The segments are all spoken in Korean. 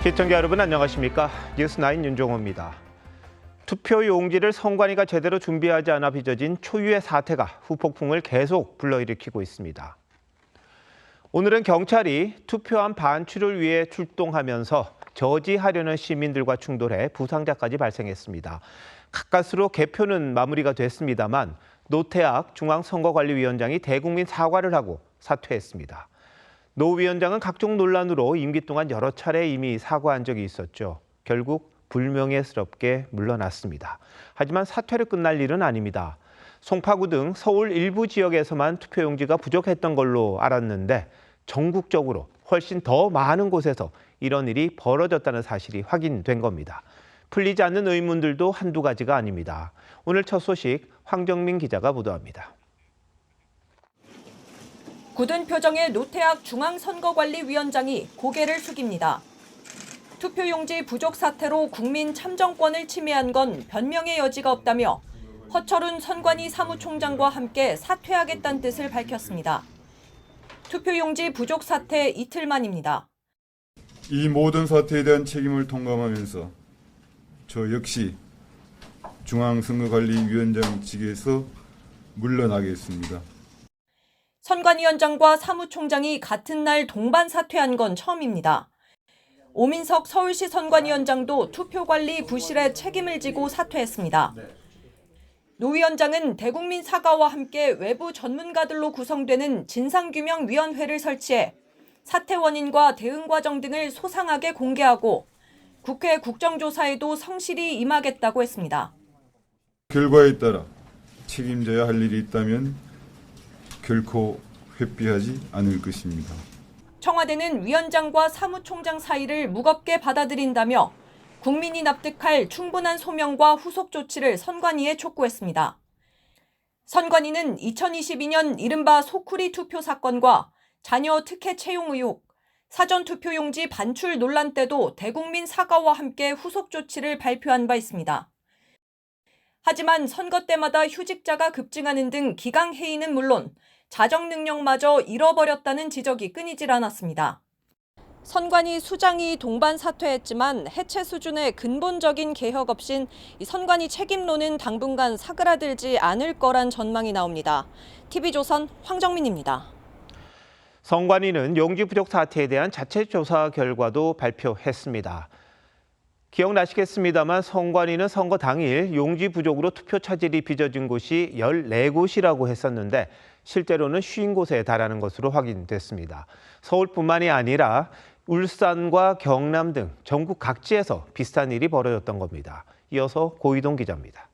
시청자 여러분 안녕하십니까? 뉴스9 윤종호입니다. 투표 용지를 선관위가 제대로 준비하지 않아 빚어진 초유의 사태가 후폭풍을 계속 불러일으키고 있습니다. 오늘은 경찰이 투표함 반출을 위해 출동하면서 저지하려는 시민들과 충돌해 부상자까지 발생했습니다. 가까스로 개표는 마무리가 됐습니다만 노태악 중앙선거관리위원장이 대국민 사과를 하고 사퇴했습니다. 노 위원장은 각종 논란으로 임기 동안 여러 차례 이미 사과한 적이 있었죠. 결국 불명예스럽게 물러났습니다. 하지만 사퇴로 끝날 일은 아닙니다. 송파구 등 서울 일부 지역에서만 투표용지가 부족했던 걸로 알았는데 전국적으로 훨씬 더 많은 곳에서 이런 일이 벌어졌다는 사실이 확인된 겁니다. 풀리지 않는 의문들도 한두 가지가 아닙니다. 오늘 첫 소식 황정민 기자가 보도합니다. 굳은 표정의 노태악 중앙선거관리위원장이 고개를 숙입니다. 투표용지 부족 사태로 국민 참정권을 침해한 건 변명의 여지가 없다며 허철훈 선관위 사무총장과 함께 사퇴하겠다는 뜻을 밝혔습니다. 투표용지 부족 사태 이틀 만입니다. 이 모든 사태에 대한 책임을 통감하면서 저 역시 중앙선거관리위원장직에서 물러나겠습니다. 선관위원장과 사무총장이 같은 날 동반 사퇴한 건 처음입니다. 오민석 서울시 선관위원장도 투표관리 부실에 책임을 지고 사퇴했습니다. 노 위원장은 대국민 사과와 함께 외부 전문가들로 구성되는 진상규명위원회를 설치해 사태 원인과 대응 과정 등을 소상하게 공개하고 국회 국정조사에도 성실히 임하겠다고 했습니다. 결과에 따라 책임져야 할 일이 있다면 결코 회피하지 않을 것입니다. 청와대는 위원장과 사무총장 사의를 무겁게 받아들인다며 국민이 납득할 충분한 소명과 후속 조치를 선관위에 촉구했습니다. 선관위는 2022년 이른바 소쿠리 투표 사건과 자녀 특혜 채용 의혹, 사전투표용지 반출 논란 때도 대국민 사과와 함께 후속 조치를 발표한 바 있습니다. 하지만 선거 때마다 휴직자가 급증하는 등 기강 해이는 물론 자정 능력마저 잃어버렸다는 지적이 끊이질 않았습니다. 선관위 수장이 동반 사퇴했지만 해체 수준의 근본적인 개혁 없인 이 선관위 책임론은 당분간 사그라들지 않을 거란 전망이 나옵니다. TV조선 황정민입니다. 선관위는 용지 부족 사태에 대한 자체 조사 결과도 발표했습니다. 기억나시겠습니다만 선관위는 선거 당일 용지 부족으로 투표 차질이 빚어진 곳이 14곳이라고 했었는데 실제로는 50곳에 달하는 것으로 확인됐습니다. 서울뿐만이 아니라 울산과 경남 등 전국 각지에서 비슷한 일이 벌어졌던 겁니다. 이어서 고이동 기자입니다.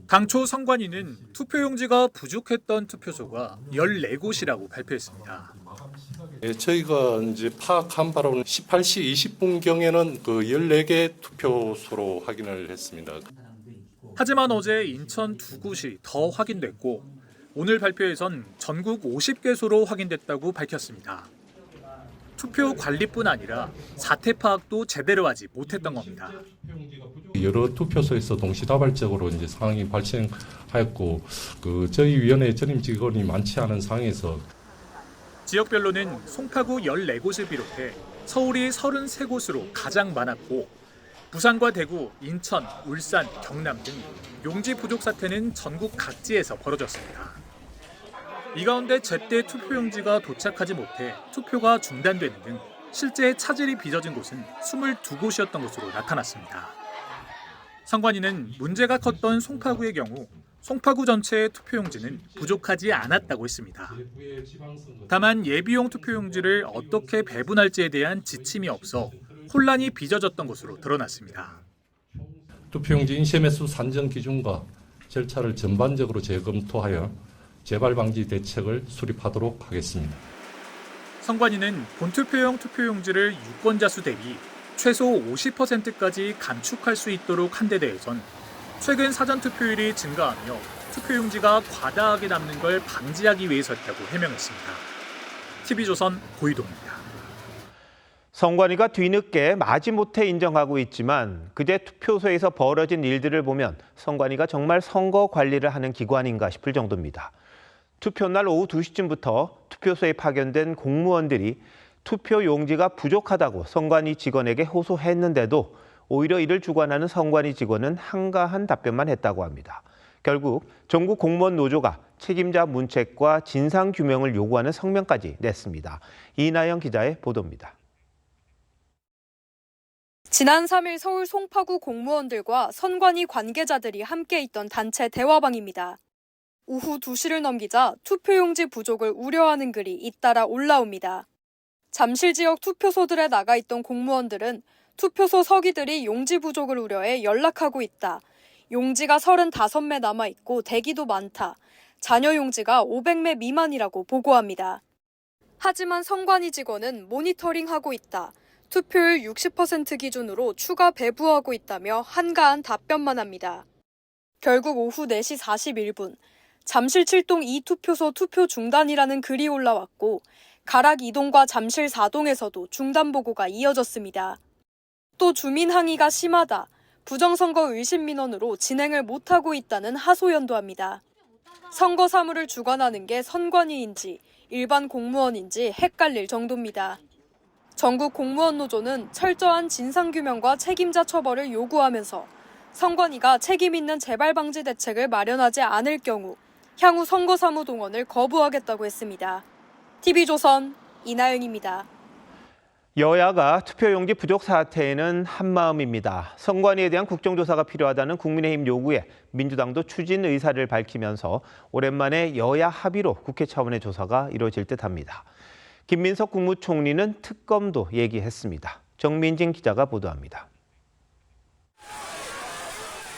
당초 선관위는 투표용지가 부족했던 투표소가 14곳이라고 발표했습니다. 저희가 이제 파악한 바로는 18시 20분경에는 그 14개 투표소로 확인을 했습니다. 하지만 어제 인천 2곳이 더 확인됐고 오늘 발표에선 전국 50개소로 확인됐다고 밝혔습니다. 투표 관리뿐 아니라 사태 파악도 제대로 하지 못했던 겁니다. 여러 투표소에서 동시다발적으로 이제 상황이 발생하였고 저희 위원회 전임 직원이 많지 않은 상황에서 지역별로는 송파구 14곳을 비롯해 서울이 33곳으로 가장 많았고 부산과 대구, 인천, 울산, 경남 등 용지 부족 사태는 전국 각지에서 벌어졌습니다. 이 가운데 제때 투표용지가 도착하지 못해 투표가 중단되는 등 실제 차질이 빚어진 곳은 22곳이었던 것으로 나타났습니다. 선관위는 문제가 컸던 송파구의 경우 송파구 전체의 투표용지는 부족하지 않았다고 했습니다. 다만 예비용 투표용지를 어떻게 배분할지에 대한 지침이 없어 혼란이 빚어졌던 것으로 드러났습니다. 투표용지 인쇄 매수 산정 기준과 절차를 전반적으로 재검토하여 재발 방지 대책을 수립하도록 하겠습니다. 선관위는 본투표용 투표용지를 유권자 수 대비 최소 50%까지 감축할 수 있도록 한 데 대해선 최근 사전투표율이 증가하며 투표용지가 과다하게 남는 걸 방지하기 위해서였다고 해명했습니다. TV조선 고이동입니다. 선관위가 뒤늦게 마지못해 인정하고 있지만 그제 투표소에서 벌어진 일들을 보면 선관위가 정말 선거 관리를 하는 기관인가 싶을 정도입니다. 투표날 오후 2시쯤부터 투표소에 파견된 공무원들이 투표 용지가 부족하다고 선관위 직원에게 호소했는데도 오히려 이를 주관하는 선관위 직원은 한가한 답변만 했다고 합니다. 결국 전국 공무원 노조가 책임자 문책과 진상 규명을 요구하는 성명까지 냈습니다. 이나영 기자의 보도입니다. 지난 3일 서울 송파구 공무원들과 선관위 관계자들이 함께 있던 단체 대화방입니다. 오후 2시를 넘기자 투표용지 부족을 우려하는 글이 잇따라 올라옵니다. 잠실 지역 투표소들에 나가 있던 공무원들은 투표소 서기들이 용지 부족을 우려해 연락하고 있다. 용지가 35매 남아있고 대기도 많다. 잔여 용지가 500매 미만이라고 보고합니다. 하지만 선관위 직원은 모니터링하고 있다. 투표율 60% 기준으로 추가 배부하고 있다며 한가한 답변만 합니다. 결국 오후 4시 41분, 잠실 7동 2투표소 투표 중단이라는 글이 올라왔고 가락 2동과 잠실 4동에서도 중단 보고가 이어졌습니다. 또 주민 항의가 심하다, 부정선거 의심 민원으로 진행을 못하고 있다는 하소연도 합니다. 선거 사무를 주관하는 게 선관위인지 일반 공무원인지 헷갈릴 정도입니다. 전국 공무원 노조는 철저한 진상규명과 책임자 처벌을 요구하면서 선관위가 책임 있는 재발 방지 대책을 마련하지 않을 경우 향후 선거 사무 동원을 거부하겠다고 했습니다. TV조선 이나영입니다. 여야가 투표용지 부족 사태에는 한마음입니다. 선관위에 대한 국정조사가 필요하다는 국민의힘 요구에 민주당도 추진 의사를 밝히면서 오랜만에 여야 합의로 국회 차원의 조사가 이루어질 듯합니다. 김민석 국무총리는 특검도 얘기했습니다. 정민진 기자가 보도합니다.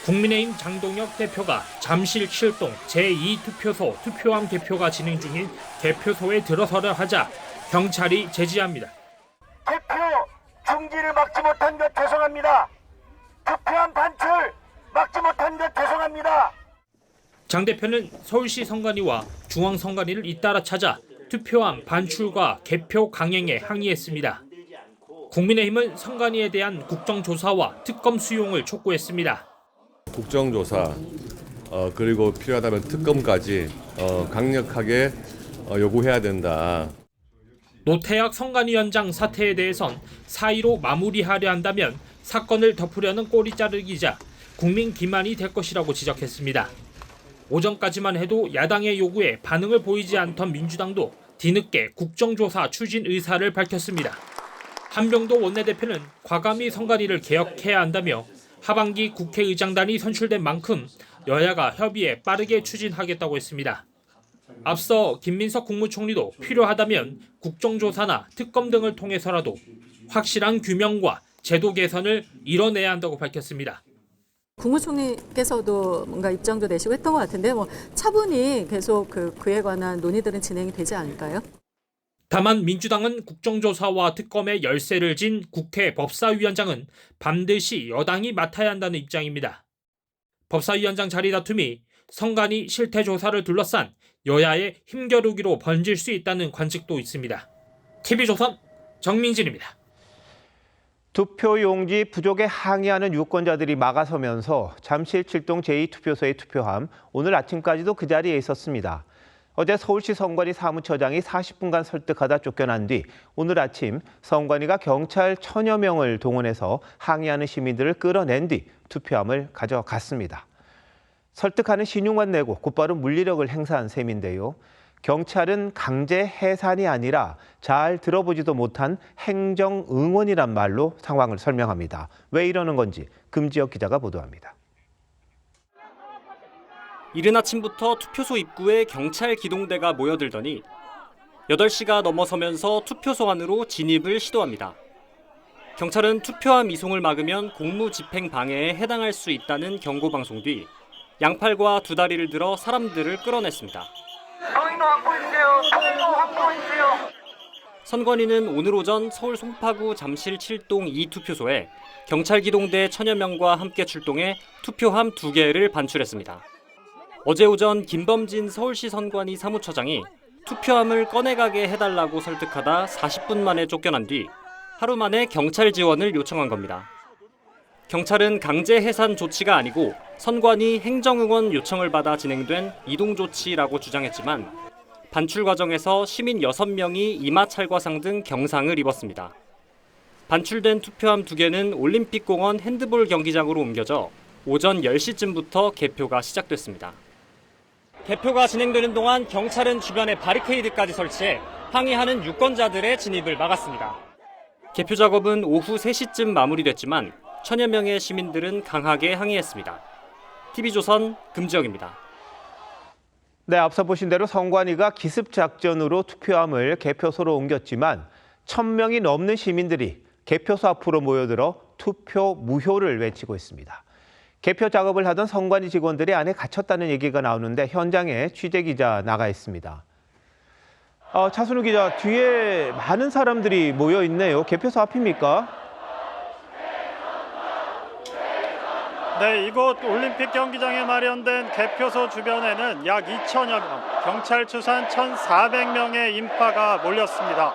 국민의힘 장동혁 대표가 잠실 7동 제2투표소 투표함 개표가 진행 중인 개표소에 들어서려 하자 경찰이 제지합니다. 개표 중지를 막지 못한 것 죄송합니다. 투표함 반출 막지 못한 것 죄송합니다. 장 대표는 서울시 선관위와 중앙선관위를 잇따라 찾아 투표함 반출과 개표 강행에 항의했습니다. 국민의힘은 선관위에 대한 국정조사와 특검 수용을 촉구했습니다. 국정조사 그리고 필요하다면 특검까지 강력하게 요구해야 된다. 노태학 선관위원장 사태에 대해선 사의로 마무리하려 한다면 사건을 덮으려는 꼬리 자르기자 국민 기만이 될 것이라고 지적했습니다. 오전까지만 해도 야당의 요구에 반응을 보이지 않던 민주당도 뒤늦게 국정조사 추진 의사를 밝혔습니다. 한병도 원내대표는 과감히 선관위를 개혁해야 한다며 하반기 국회의장단이 선출된 만큼 여야가 협의에 빠르게 추진하겠다고 했습니다. 앞서 김민석 국무총리도 필요하다면 국정조사나 특검 등을 통해서라도 확실한 규명과 제도 개선을 이뤄내야 한다고 밝혔습니다. 국무총리께서도 뭔가 입장도 내시고 했던 것 같은데 차분히 계속 그에 관한 논의들은 진행이 되지 않을까요? 다만 민주당은 국정조사와 특검에 열쇠를 진 국회 법사위원장은 반드시 여당이 맡아야 한다는 입장입니다. 법사위원장 자리 다툼이 선관위 실태 조사를 둘러싼 여야의 힘겨루기로 번질 수 있다는 관측도 있습니다. TV조선 정민진입니다. 투표용지 부족에 항의하는 유권자들이 막아서면서 잠실 7동 제2투표소의 투표함 오늘 아침까지도 그 자리에 있었습니다. 어제 서울시 선관위 사무처장이 40분간 설득하다 쫓겨난 뒤 오늘 아침 선관위가 경찰 1000여 명을 동원해서 항의하는 시민들을 끌어낸 뒤 투표함을 가져갔습니다. 설득하는 신용만 내고 곧바로 물리력을 행사한 셈인데요. 경찰은 강제 해산이 아니라 잘 들어보지도 못한 행정 응원이란 말로 상황을 설명합니다. 왜 이러는 건지 금지혁 기자가 보도합니다. 이른 아침부터 투표소 입구에 경찰 기동대가 모여들더니 8시가 넘어서면서 투표소 안으로 진입을 시도합니다. 경찰은 투표함 이송을 막으면 공무집행 방해에 해당할 수 있다는 경고 방송 뒤 양팔과 두 다리를 들어 사람들을 끌어냈습니다. 통행로 확보해주세요. 통행로 확보해주세요. 선관위는 오늘 오전 서울 송파구 잠실 7동 2투표소에 경찰 기동대 1000여 명과 함께 출동해 투표함 2개를 반출했습니다. 어제 오전 김범진 서울시 선관위 사무처장이 투표함을 꺼내가게 해달라고 설득하다 40분 만에 쫓겨난 뒤 하루 만에 경찰 지원을 요청한 겁니다. 경찰은 강제 해산 조치가 아니고 선관위 행정응원 요청을 받아 진행된 이동조치라고 주장했지만 반출 과정에서 시민 6명이 이마 찰과상 등 경상을 입었습니다. 반출된 투표함 2개는 올림픽공원 핸드볼 경기장으로 옮겨져 오전 10시쯤부터 개표가 시작됐습니다. 개표가 진행되는 동안 경찰은 주변에 바리케이드까지 설치해 항의하는 유권자들의 진입을 막았습니다. 개표 작업은 오후 3시쯤 마무리됐지만 천여 명의 시민들은 강하게 항의했습니다. TV조선 금지영입니다. 네, 앞서 보신 대로 선관위가 기습 작전으로 투표함을 개표소로 옮겼지만 1,000명이 넘는 시민들이 개표소 앞으로 모여들어 투표 무효를 외치고 있습니다. 개표 작업을 하던 선관위 직원들이 안에 갇혔다는 얘기가 나오는데 현장에 취재기자 나가 있습니다. 차순우 기자, 뒤에 많은 사람들이 모여 있네요. 개표소 앞입니까? 네, 이곳 올림픽 경기장에 마련된 개표소 주변에는 약 2천여 명, 경찰 추산 1,400명의 인파가 몰렸습니다.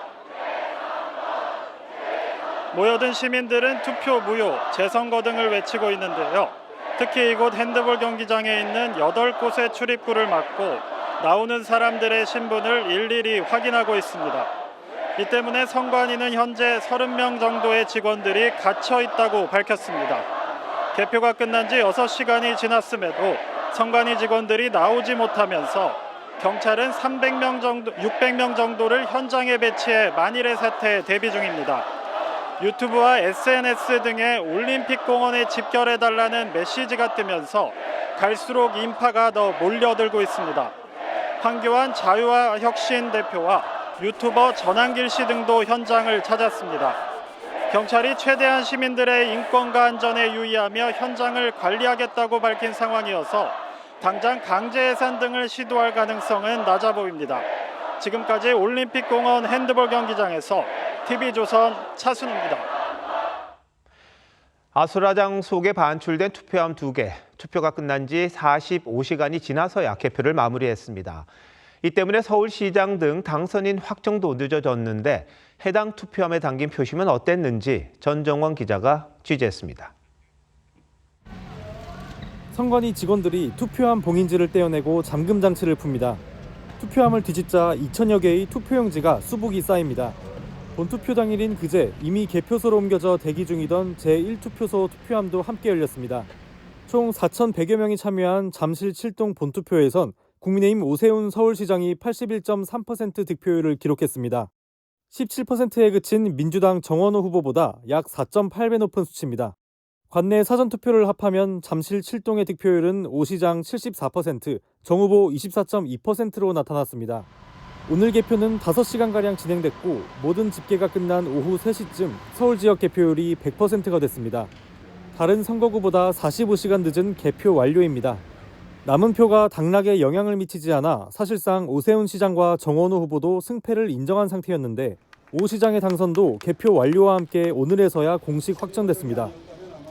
모여든 시민들은 투표 무효, 재선거 등을 외치고 있는데요. 특히 이곳 핸드볼 경기장에 있는 8곳의 출입구를 막고 나오는 사람들의 신분을 일일이 확인하고 있습니다. 이 때문에 선관위는 현재 30명 정도의 직원들이 갇혀 있다고 밝혔습니다. 개표가 끝난 지 6시간이 지났음에도 선관위 직원들이 나오지 못하면서 경찰은 600명 정도를 현장에 배치해 만일의 사태에 대비 중입니다. 유튜브와 SNS 등에 올림픽공원에 집결해달라는 메시지가 뜨면서 갈수록 인파가 더 몰려들고 있습니다. 황교안 자유와 혁신 대표와 유튜버 전한길 씨 등도 현장을 찾았습니다. 경찰이 최대한 시민들의 인권과 안전에 유의하며 현장을 관리하겠다고 밝힌 상황이어서 당장 강제 해산 등을 시도할 가능성은 낮아 보입니다. 지금까지 올림픽공원 핸드볼 경기장에서 TV조선 차순우입니다. 아수라장 속에 반출된 투표함 2개, 투표가 끝난 지 45시간이 지나서야 개표를 마무리했습니다. 이 때문에 서울시장 등 당선인 확정도 늦어졌는데 해당 투표함에 담긴 표심은 어땠는지 전정원 기자가 취재했습니다. 선관위 직원들이 투표함 봉인지를 떼어내고 잠금 장치를 풉니다. 투표함을 뒤집자 2천여 개의 투표용지가 수북이 쌓입니다. 본투표 당일인 그제 이미 개표소로 옮겨져 대기 중이던 제1투표소 투표함도 함께 열렸습니다. 총 4,100여 명이 참여한 잠실 7동 본투표에선 국민의힘 오세훈 서울시장이 81.3% 득표율을 기록했습니다. 17%에 그친 민주당 정원호 후보보다 약 4.8배 높은 수치입니다. 관내 사전투표를 합하면 잠실 7동의 득표율은 오 시장 74%, 정 후보 24.2%로 나타났습니다. 오늘 개표는 5시간가량 진행됐고 모든 집계가 끝난 오후 3시쯤 서울 지역 개표율이 100%가 됐습니다. 다른 선거구보다 45시간 늦은 개표 완료입니다. 남은 표가 당락에 영향을 미치지 않아 사실상 오세훈 시장과 정원호 후보도 승패를 인정한 상태였는데 오 시장의 당선도 개표 완료와 함께 오늘에서야 공식 확정됐습니다.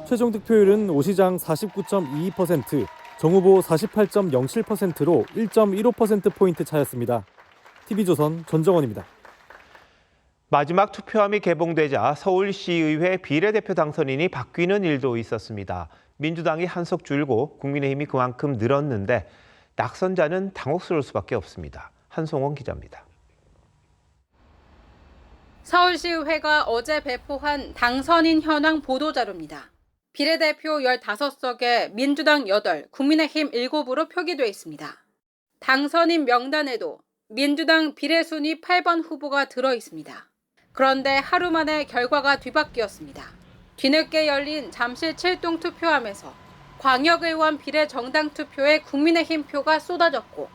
최종 득표율은 오 시장 49.22%, 정 후보 48.07%로 1.15%포인트 차였습니다. TV조선 전정원입니다. 마지막 투표함이 개봉되자 서울시의회 비례대표 당선인이 바뀌는 일도 있었습니다. 민주당이 한석 줄고 국민의힘이 그만큼 늘었는데 낙선자는 당혹스러울 수밖에 없습니다. 한송원 기자입니다. 서울시의회가 어제 배포한 당선인 현황 보도자료입니다. 비례대표 15석에 민주당 8, 국민의힘 7으로 표기돼 있습니다. 당선인 명단에도 민주당 비례순위 8번 후보가 들어 있습니다. 그런데 하루 만에 결과가 뒤바뀌었습니다. 뒤늦게 열린 잠실 7동 투표함에서 광역의원 비례정당 투표에 국민의힘 표가 쏟아졌고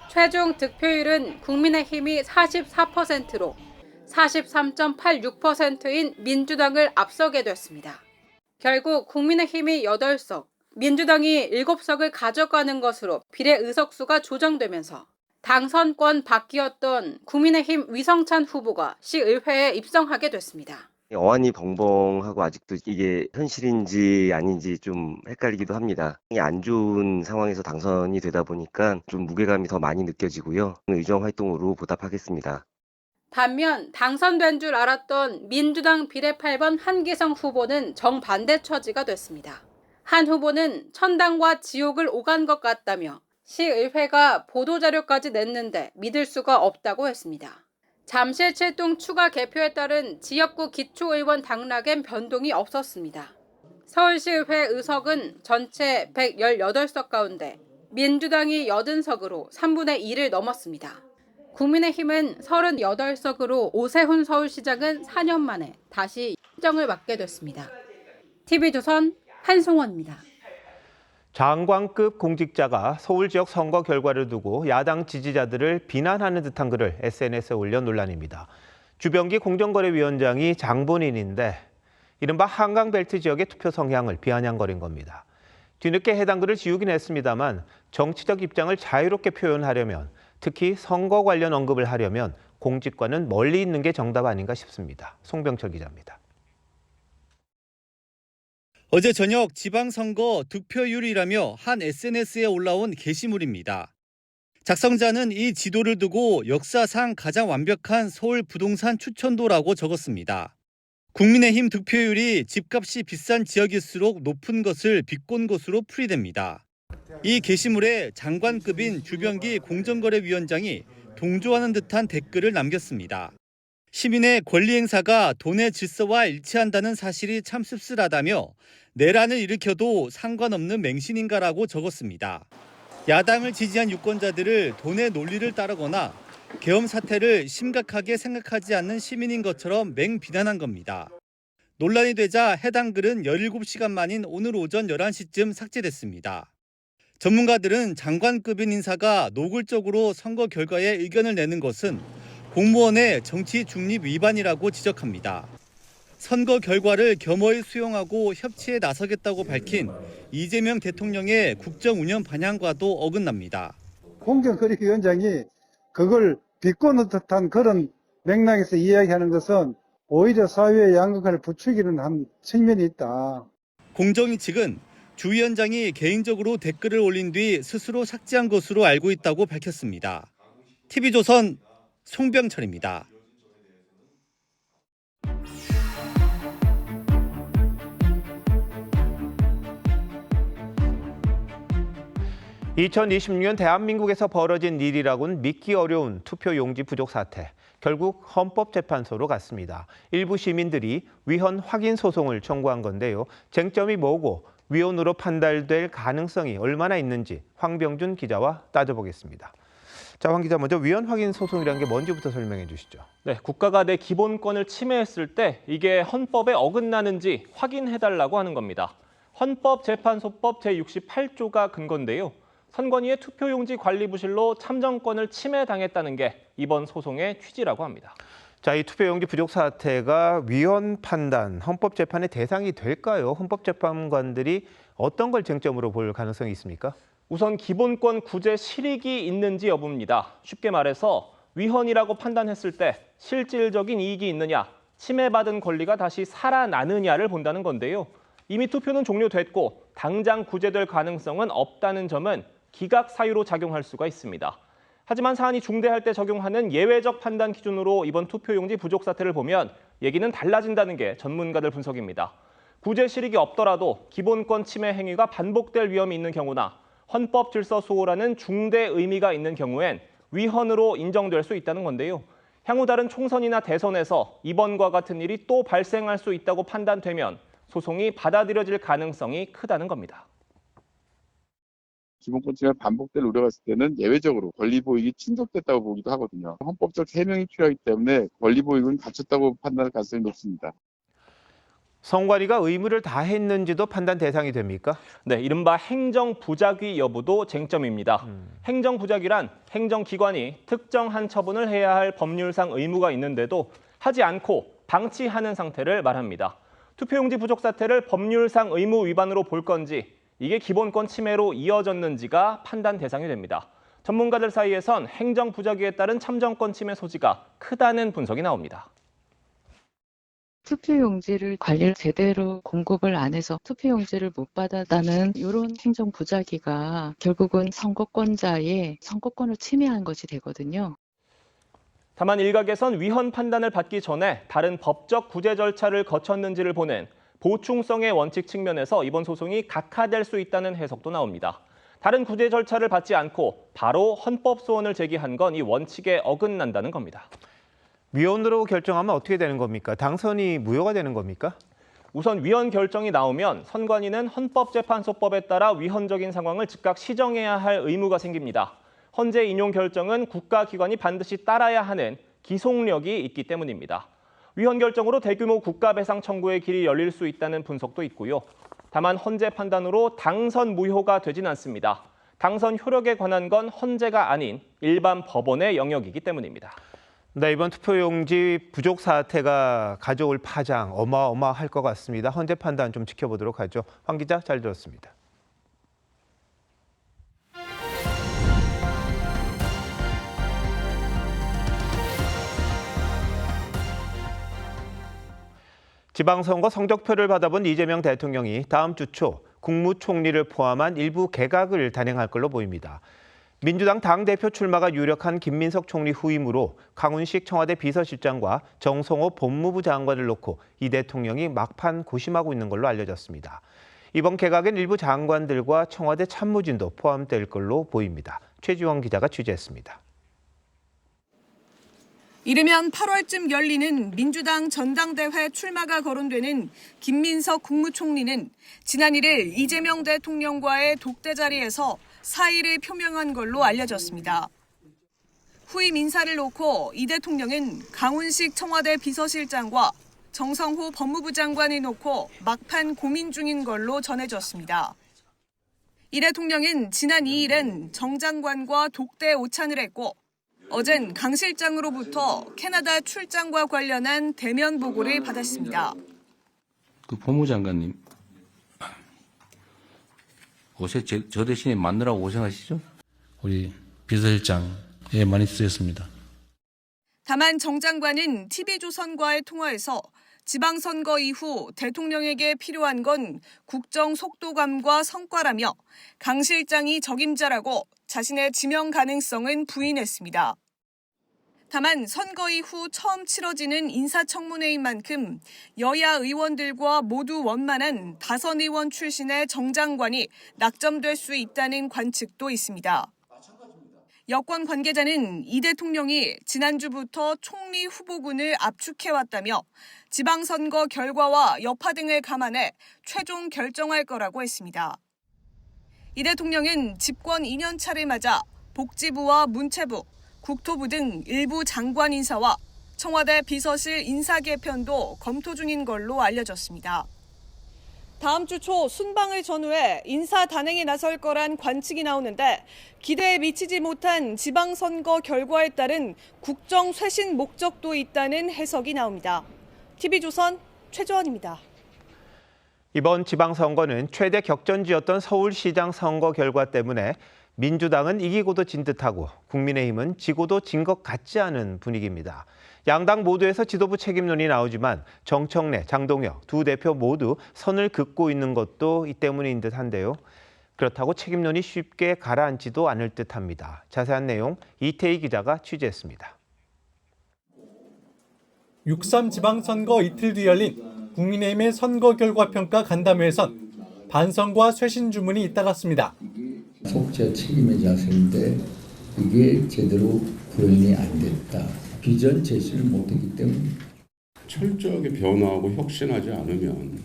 최종 득표율은 국민의힘이 44%로 43.86%인 민주당을 앞서게 됐습니다. 결국 국민의힘이 8석, 민주당이 7석을 가져가는 것으로 비례 의석수가 조정되면서 당선권 밖이었던 국민의힘 위성찬 후보가 시의회에 입성하게 됐습니다. 어안이 벙벙하고 아직도 이게 현실인지 아닌지 좀 헷갈리기도 합니다. 안 좋은 상황에서 당선이 되다 보니까 좀 무게감이 더 많이 느껴지고요. 의정 활동으로 보답하겠습니다. 반면 당선된 줄 알았던 민주당 비례 8번 한기성 후보는 정반대 처지가 됐습니다. 한 후보는 천당과 지옥을 오간 것 같다며 시의회가 보도자료까지 냈는데 믿을 수가 없다고 했습니다. 잠실 7동 추가 개표에 따른 지역구 기초의원 당락엔 변동이 없었습니다. 서울시의회 의석은 전체 118석 가운데 민주당이 80석으로 3분의 2를 넘었습니다. 국민의힘은 38석으로 오세훈 서울시장은 4년 만에 다시 시정을 맡게 됐습니다. TV조선 한송원입니다. 장관급 공직자가 서울 지역 선거 결과를 두고 야당 지지자들을 비난하는 듯한 글을 SNS에 올려 논란입니다. 주병기 공정거래위원장이 장본인인데 이른바 한강벨트 지역의 투표 성향을 비아냥거린 겁니다. 뒤늦게 해당 글을 지우긴 했습니다만 정치적 입장을 자유롭게 표현하려면, 특히 선거 관련 언급을 하려면 공직과는 멀리 있는 게 정답 아닌가 싶습니다. 송병철 기자입니다. 어제 저녁 지방선거 득표율이라며 한 SNS에 올라온 게시물입니다. 작성자는 이 지도를 두고 역사상 가장 완벽한 서울 부동산 추천도라고 적었습니다. 국민의힘 득표율이 집값이 비싼 지역일수록 높은 것을 비꼰 것으로 풀이됩니다. 이 게시물에 장관급인 주병기 공정거래위원장이 동조하는 듯한 댓글을 남겼습니다. 시민의 권리 행사가 돈의 질서와 일치한다는 사실이 참 씁쓸하다며 내란을 일으켜도 상관없는 맹신인가라고 적었습니다. 야당을 지지한 유권자들을 돈의 논리를 따르거나 계엄 사태를 심각하게 생각하지 않는 시민인 것처럼 맹비난한 겁니다. 논란이 되자 해당 글은 17시간 만인 오늘 오전 11시쯤 삭제됐습니다. 전문가들은 장관급인 인사가 노골적으로 선거 결과에 의견을 내는 것은 공무원의 정치 중립 위반이라고 지적합니다. 선거 결과를 겸허히 수용하고 협치에 나서겠다고 밝힌 이재명 대통령의 국정 운영 방향과도 어긋납니다. 공정거래위원장이 그걸 비꼬는 듯한 그런 맥락에서 이야기하는 것은 오히려 사회의 양극화를 부추기는 한 측면이 있다. 공정위 측은 주 위원장이 개인적으로 댓글을 올린 뒤 스스로 삭제한 것으로 알고 있다고 밝혔습니다. TV조선 송병철입니다. (2026년) 대한민국에서 벌어진 일이라고는 믿기 어려운 투표 용지 부족 사태. 결국 헌법재판소로 갔습니다. 일부 시민들이 위헌 확인 소송을 청구한 건데요. 쟁점이 뭐고 위헌으로 판단될 가능성이 얼마나 있는지 황병준 기자와 따져보겠습니다. 자, 황 기자, 먼저 위헌 확인 소송이라는 게 뭔지부터 설명해 주시죠. 네, 국가가 내 기본권을 침해했을 때 이게 헌법에 어긋나는지 확인해달라고 하는 겁니다. 헌법재판소법 제68조가 근거인데요. 선관위의 투표용지 관리부실로 참정권을 침해당했다는 게 이번 소송의 취지라고 합니다. 자, 이 투표용지 부족 사태가 위헌 판단, 헌법재판의 대상이 될까요? 헌법재판관들이 어떤 걸 쟁점으로 볼 가능성이 있습니까? 우선 기본권 구제 실익이 있는지 여부입니다. 쉽게 말해서 위헌이라고 판단했을 때 실질적인 이익이 있느냐, 침해받은 권리가 다시 살아나느냐를 본다는 건데요. 이미 투표는 종료됐고 당장 구제될 가능성은 없다는 점은 기각 사유로 작용할 수가 있습니다. 하지만 사안이 중대할 때 적용하는 예외적 판단 기준으로 이번 투표용지 부족 사태를 보면 얘기는 달라진다는 게 전문가들 분석입니다. 구제 실익이 없더라도 기본권 침해 행위가 반복될 위험이 있는 경우나 헌법 질서 소홀하는 중대 의미가 있는 경우엔 위헌으로 인정될 수 있다는 건데요. 향후 다른 총선이나 대선에서 이번과 같은 일이 또 발생할 수 있다고 판단되면 소송이 받아들여질 가능성이 크다는 겁니다. 기본권 침해가 반복될 우려가 있을 때는 예외적으로 권리 보익이 충족됐다고 보기도 하거든요. 헌법적 해명이 필요하기 때문에 권리 보익은 갖췄다고 판단할 가능성이 높습니다. 선관위가 의무를 다했는지도 판단 대상이 됩니까? 네, 이른바 행정부작위 여부도 쟁점입니다. 행정부작위란 행정기관이 특정한 처분을 해야 할 법률상 의무가 있는데도 하지 않고 방치하는 상태를 말합니다. 투표용지 부족 사태를 법률상 의무 위반으로 볼 건지 이게 기본권 침해로 이어졌는지가 판단 대상이 됩니다. 전문가들 사이에선 행정부작위에 따른 참정권 침해 소지가 크다는 분석이 나옵니다. 투표용지를 관리를 제대로 공급을 안 해서 투표용지를 못 받았다는 이런 행정부작위가 결국은 선거권자의 선거권을 침해한 것이 되거든요. 다만 일각에선 위헌 판단을 받기 전에 다른 법적 구제 절차를 거쳤는지를 보는 보충성의 원칙 측면에서 이번 소송이 각하될 수 있다는 해석도 나옵니다. 다른 구제 절차를 받지 않고 바로 헌법 소원을 제기한 건 이 원칙에 어긋난다는 겁니다. 위헌으로 결정하면 어떻게 되는 겁니까? 당선이 무효가 되는 겁니까? 우선 위헌 결정이 나오면 선관위는 헌법재판소법에 따라 위헌적인 상황을 즉각 시정해야 할 의무가 생깁니다. 헌재 인용 결정은 국가기관이 반드시 따라야 하는 기속력이 있기 때문입니다. 위헌 결정으로 대규모 국가배상 청구의 길이 열릴 수 있다는 분석도 있고요. 다만 헌재 판단으로 당선 무효가 되진 않습니다. 당선 효력에 관한 건 헌재가 아닌 일반 법원의 영역이기 때문입니다. 네, 이번 투표용지 부족 사태가 가져올 파장 어마어마할 것 같습니다. 헌재 판단 좀 지켜보도록 하죠. 황 기자, 잘 들었습니다. 지방선거 성적표를 받아본 이재명 대통령이 다음 주 초 국무총리를 포함한 일부 개각을 단행할 걸로 보입니다. 민주당 당대표 출마가 유력한 김민석 총리 후임으로 강훈식 청와대 비서실장과 정성호 법무부 장관을 놓고 이 대통령이 막판 고심하고 있는 걸로 알려졌습니다. 이번 개각엔 일부 장관들과 청와대 참모진도 포함될 걸로 보입니다. 최지원 기자가 취재했습니다. 이르면 8월쯤 열리는 민주당 전당대회 출마가 거론되는 김민석 국무총리는 지난 1일 이재명 대통령과의 독대 자리에서 사의를 표명한 걸로 알려졌습니다. 후임 인사를 놓고 이 대통령은 강훈식 청와대 비서실장과 정성호 법무부 장관을 놓고 막판 고민 중인 걸로 전해졌습니다. 이 대통령은 지난 2일엔 정 장관과 독대 오찬을 했고 어젠 강 실장으로부터 캐나다 출장과 관련한 대면 보고를 받았습니다. 그 법무장관님, 저 대신에 만나라고 고생하시죠? 우리 비서실장에 많이 쓰였습니다. 다만 정 장관은 TV조선과의 통화에서 지방선거 이후 대통령에게 필요한 건 국정 속도감과 성과라며 강 실장이 적임자라고 자신의 지명 가능성은 부인했습니다. 다만 선거 이후 처음 치러지는 인사청문회인 만큼 여야 의원들과 모두 원만한 다선 의원 출신의 정 장관이 낙점될 수 있다는 관측도 있습니다. 여권 관계자는 이 대통령이 지난주부터 총리 후보군을 압축해왔다며 지방선거 결과와 여파 등을 감안해 최종 결정할 거라고 했습니다. 이 대통령은 집권 2년 차를 맞아 복지부와 문체부, 국토부 등 일부 장관 인사와 청와대 비서실 인사 개편도 검토 중인 걸로 알려졌습니다. 다음 주 초 순방을 전후해 인사 단행에 나설 거란 관측이 나오는데 기대에 미치지 못한 지방선거 결과에 따른 국정 쇄신 목적도 있다는 해석이 나옵니다. TV조선 최조원입니다. 이번 지방선거는 최대 격전지였던 서울시장 선거 결과 때문에 민주당은 이기고도 진 듯하고 국민의힘은 지고도 진 것 같지 않은 분위기입니다. 양당 모두에서 지도부 책임론이 나오지만 정청래, 장동혁 두 대표 모두 선을 긋고 있는 것도 이 때문인 듯한데요. 그렇다고 책임론이 쉽게 가라앉지도 않을 듯합니다. 자세한 내용 이태희 기자가 취재했습니다. 6.3 지방선거 이틀 뒤 열린 국민의힘의 선거 결과 평가 간담회에선 반성과 쇄신 주문이 잇따랐습니다. 속죄 책임의 자세인데 이게 제대로 구현이 안 됐다. 비전 제시를 못했기 때문입니다. 철저하게 변화하고 혁신하지 않으면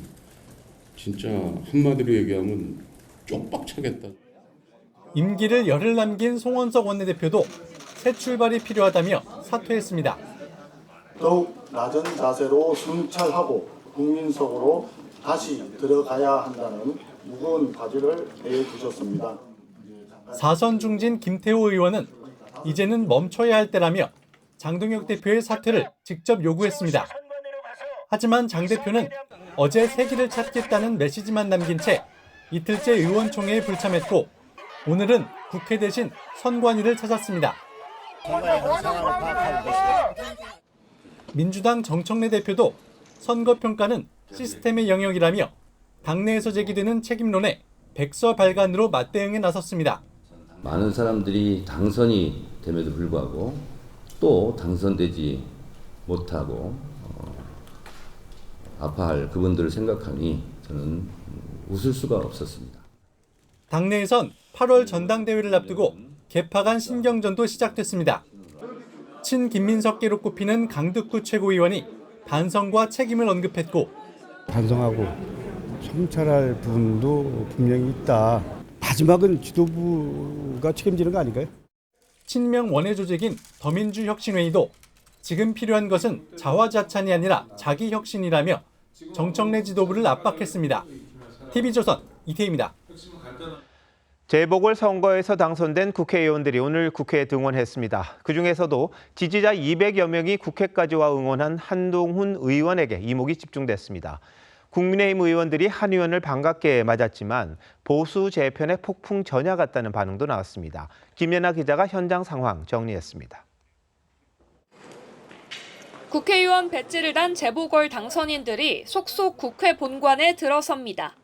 진짜 한마디로 얘기하면 쪽박 차겠다. 임기를 열흘 남긴 송원석 원내대표도 새 출발이 필요하다며 사퇴했습니다. 더욱 낮은 자세로 순찰하고 국민 속으로 다시 들어가야 한다는 무거운 과제를 내주셨습니다. 사선 중진 김태호 의원은 이제는 멈춰야 할 때라며 장동혁 대표의 사퇴를 직접 요구했습니다. 하지만 장 대표는 어제 새길을 찾겠다는 메시지만 남긴 채 이틀째 의원총회에 불참했고 오늘은 국회 대신 선관위를 찾았습니다. 민주당 정청래 대표도 선거평가는 시스템의 영역이라며 당내에서 제기되는 책임론에 백서발간으로 맞대응에 나섰습니다. 많은 사람들이 당선이 됨에도 불구하고 또 당선되지 못하고 아파할 그분들을 생각하니 저는 웃을 수가 없었습니다. 당내에선 8월 전당대회를 앞두고 개파간 신경전도 시작됐습니다. 친김민석계로 꼽히는 강득구 최고위원이 반성과 책임을 언급했고 반성하고 성찰할 부분도 분명히 있다. 마지막은 지도부가 책임지는 거 아닌가요? 친명 원외 조직인 더민주혁신회의도 지금 필요한 것은 자화자찬이 아니라 자기혁신이라며 정청래 지도부를 압박했습니다. TV조선 이태희입니다. 재보궐선거에서 당선된 국회의원들이 오늘 국회에 등원했습니다. 그중에서도 지지자 200여 명이 국회까지 와 응원한 한동훈 의원에게 이목이 집중됐습니다. 국민의힘 의원들이 한 의원을 반갑게 맞았지만 보수 재편의 폭풍 전야 같다는 반응도 나왔습니다. 김연아 기자가 현장 상황 정리했습니다. 국회의원 배지를 단 재보궐 당선인들이 속속 국회 본관에 들어섭니다.